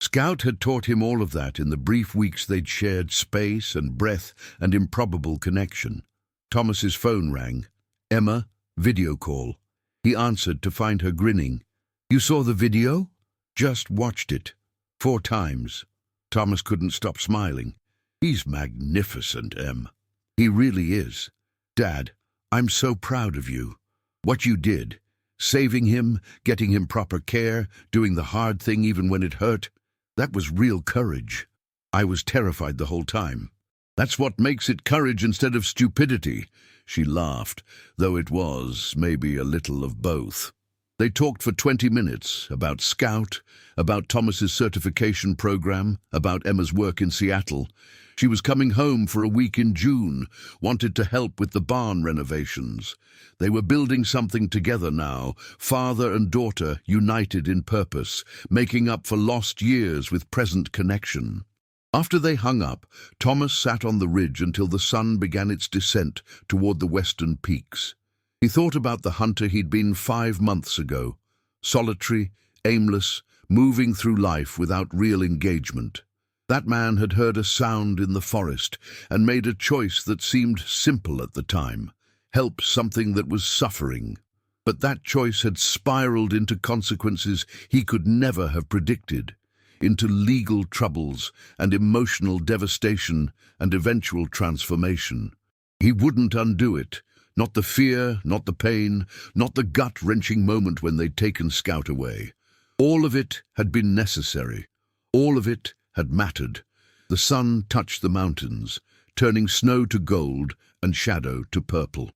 Speaker 1: Scout had taught him all of that in the brief weeks they'd shared space and breath and improbable connection. Thomas's phone rang. Emma, video call. He answered to find her grinning. You saw the video? Just watched it. 4 times. Thomas couldn't stop smiling. He's magnificent, Em. He really is. Dad, I'm so proud of you. What you did, saving him, getting him proper care, doing the hard thing even when it hurt, that was real courage. I was terrified the whole time. That's what makes it courage instead of stupidity. She laughed, though it was maybe a little of both. They talked for 20 minutes about Scout, about Thomas's certification program, about Emma's work in Seattle. She was coming home for a week in June, wanted to help with the barn renovations. They were building something together now, father and daughter united in purpose, making up for lost years with present connection. After they hung up, Thomas sat on the ridge until the sun began its descent toward the western peaks. He thought about the hunter he'd been 5 months ago, solitary, aimless, moving through life without real engagement. That man had heard a sound in the forest and made a choice that seemed simple at the time, help something that was suffering. But that choice had spiraled into consequences he could never have predicted, into legal troubles and emotional devastation and eventual transformation. He wouldn't undo it, not the fear, not the pain, not the gut-wrenching moment when they'd taken Scout away. All of it had been necessary. All of it had mattered. The sun touched the mountains, turning snow to gold and shadow to purple.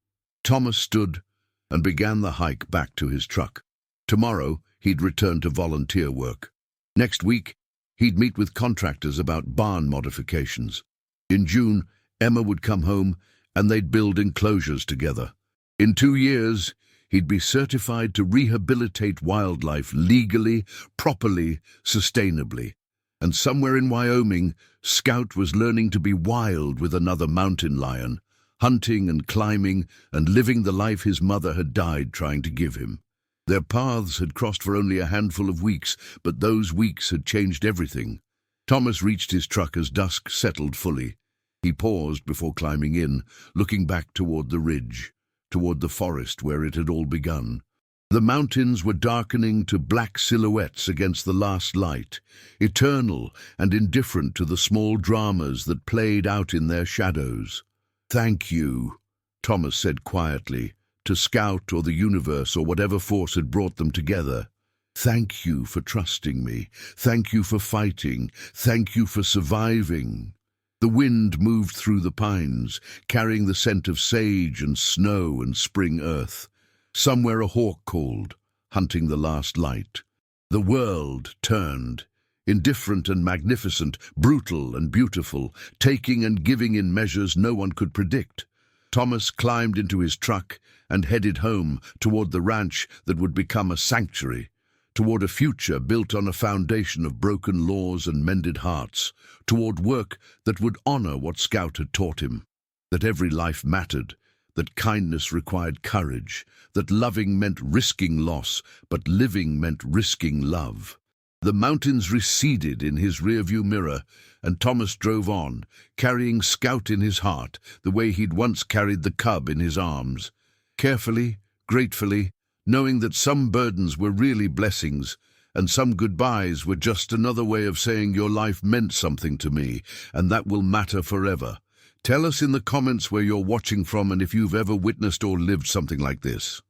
Speaker 1: Thomas stood and began the hike back to his truck. Tomorrow, he'd return to volunteer work. Next week, he'd meet with contractors about barn modifications. In June, Emma would come home and they'd build enclosures together. In 2 years, he'd be certified to rehabilitate wildlife legally, properly, sustainably. And somewhere in Wyoming, Scout was learning to be wild with another mountain lion, hunting and climbing and living the life his mother had died trying to give him. Their paths had crossed for only a handful of weeks, but those weeks had changed everything. Thomas reached his truck as dusk settled fully. He paused before climbing in, looking back toward the ridge, toward the forest where it had all begun. The mountains were darkening to black silhouettes against the last light, eternal and indifferent to the small dramas that played out in their shadows. "Thank you," Thomas said quietly, to Scout or the universe or whatever force had brought them together. "Thank you for trusting me. Thank you for fighting. Thank you for surviving." The wind moved through the pines, carrying the scent of sage and snow and spring earth. Somewhere a hawk called, hunting the last light. The world turned, indifferent and magnificent, brutal and beautiful, taking and giving in measures no one could predict. Thomas climbed into his truck and headed home toward the ranch that would become a sanctuary, toward a future built on a foundation of broken laws and mended hearts, toward work that would honor what Scout had taught him, that every life mattered, that kindness required courage, that loving meant risking loss, but living meant risking love. The mountains receded in his rearview mirror, and Thomas drove on, carrying Scout in his heart, the way he'd once carried the cub in his arms. Carefully, gratefully, knowing that some burdens were really blessings, and some goodbyes were just another way of saying your life meant something to me, and that will matter forever. Tell us in the comments where you're watching from and if you've ever witnessed or lived something like this.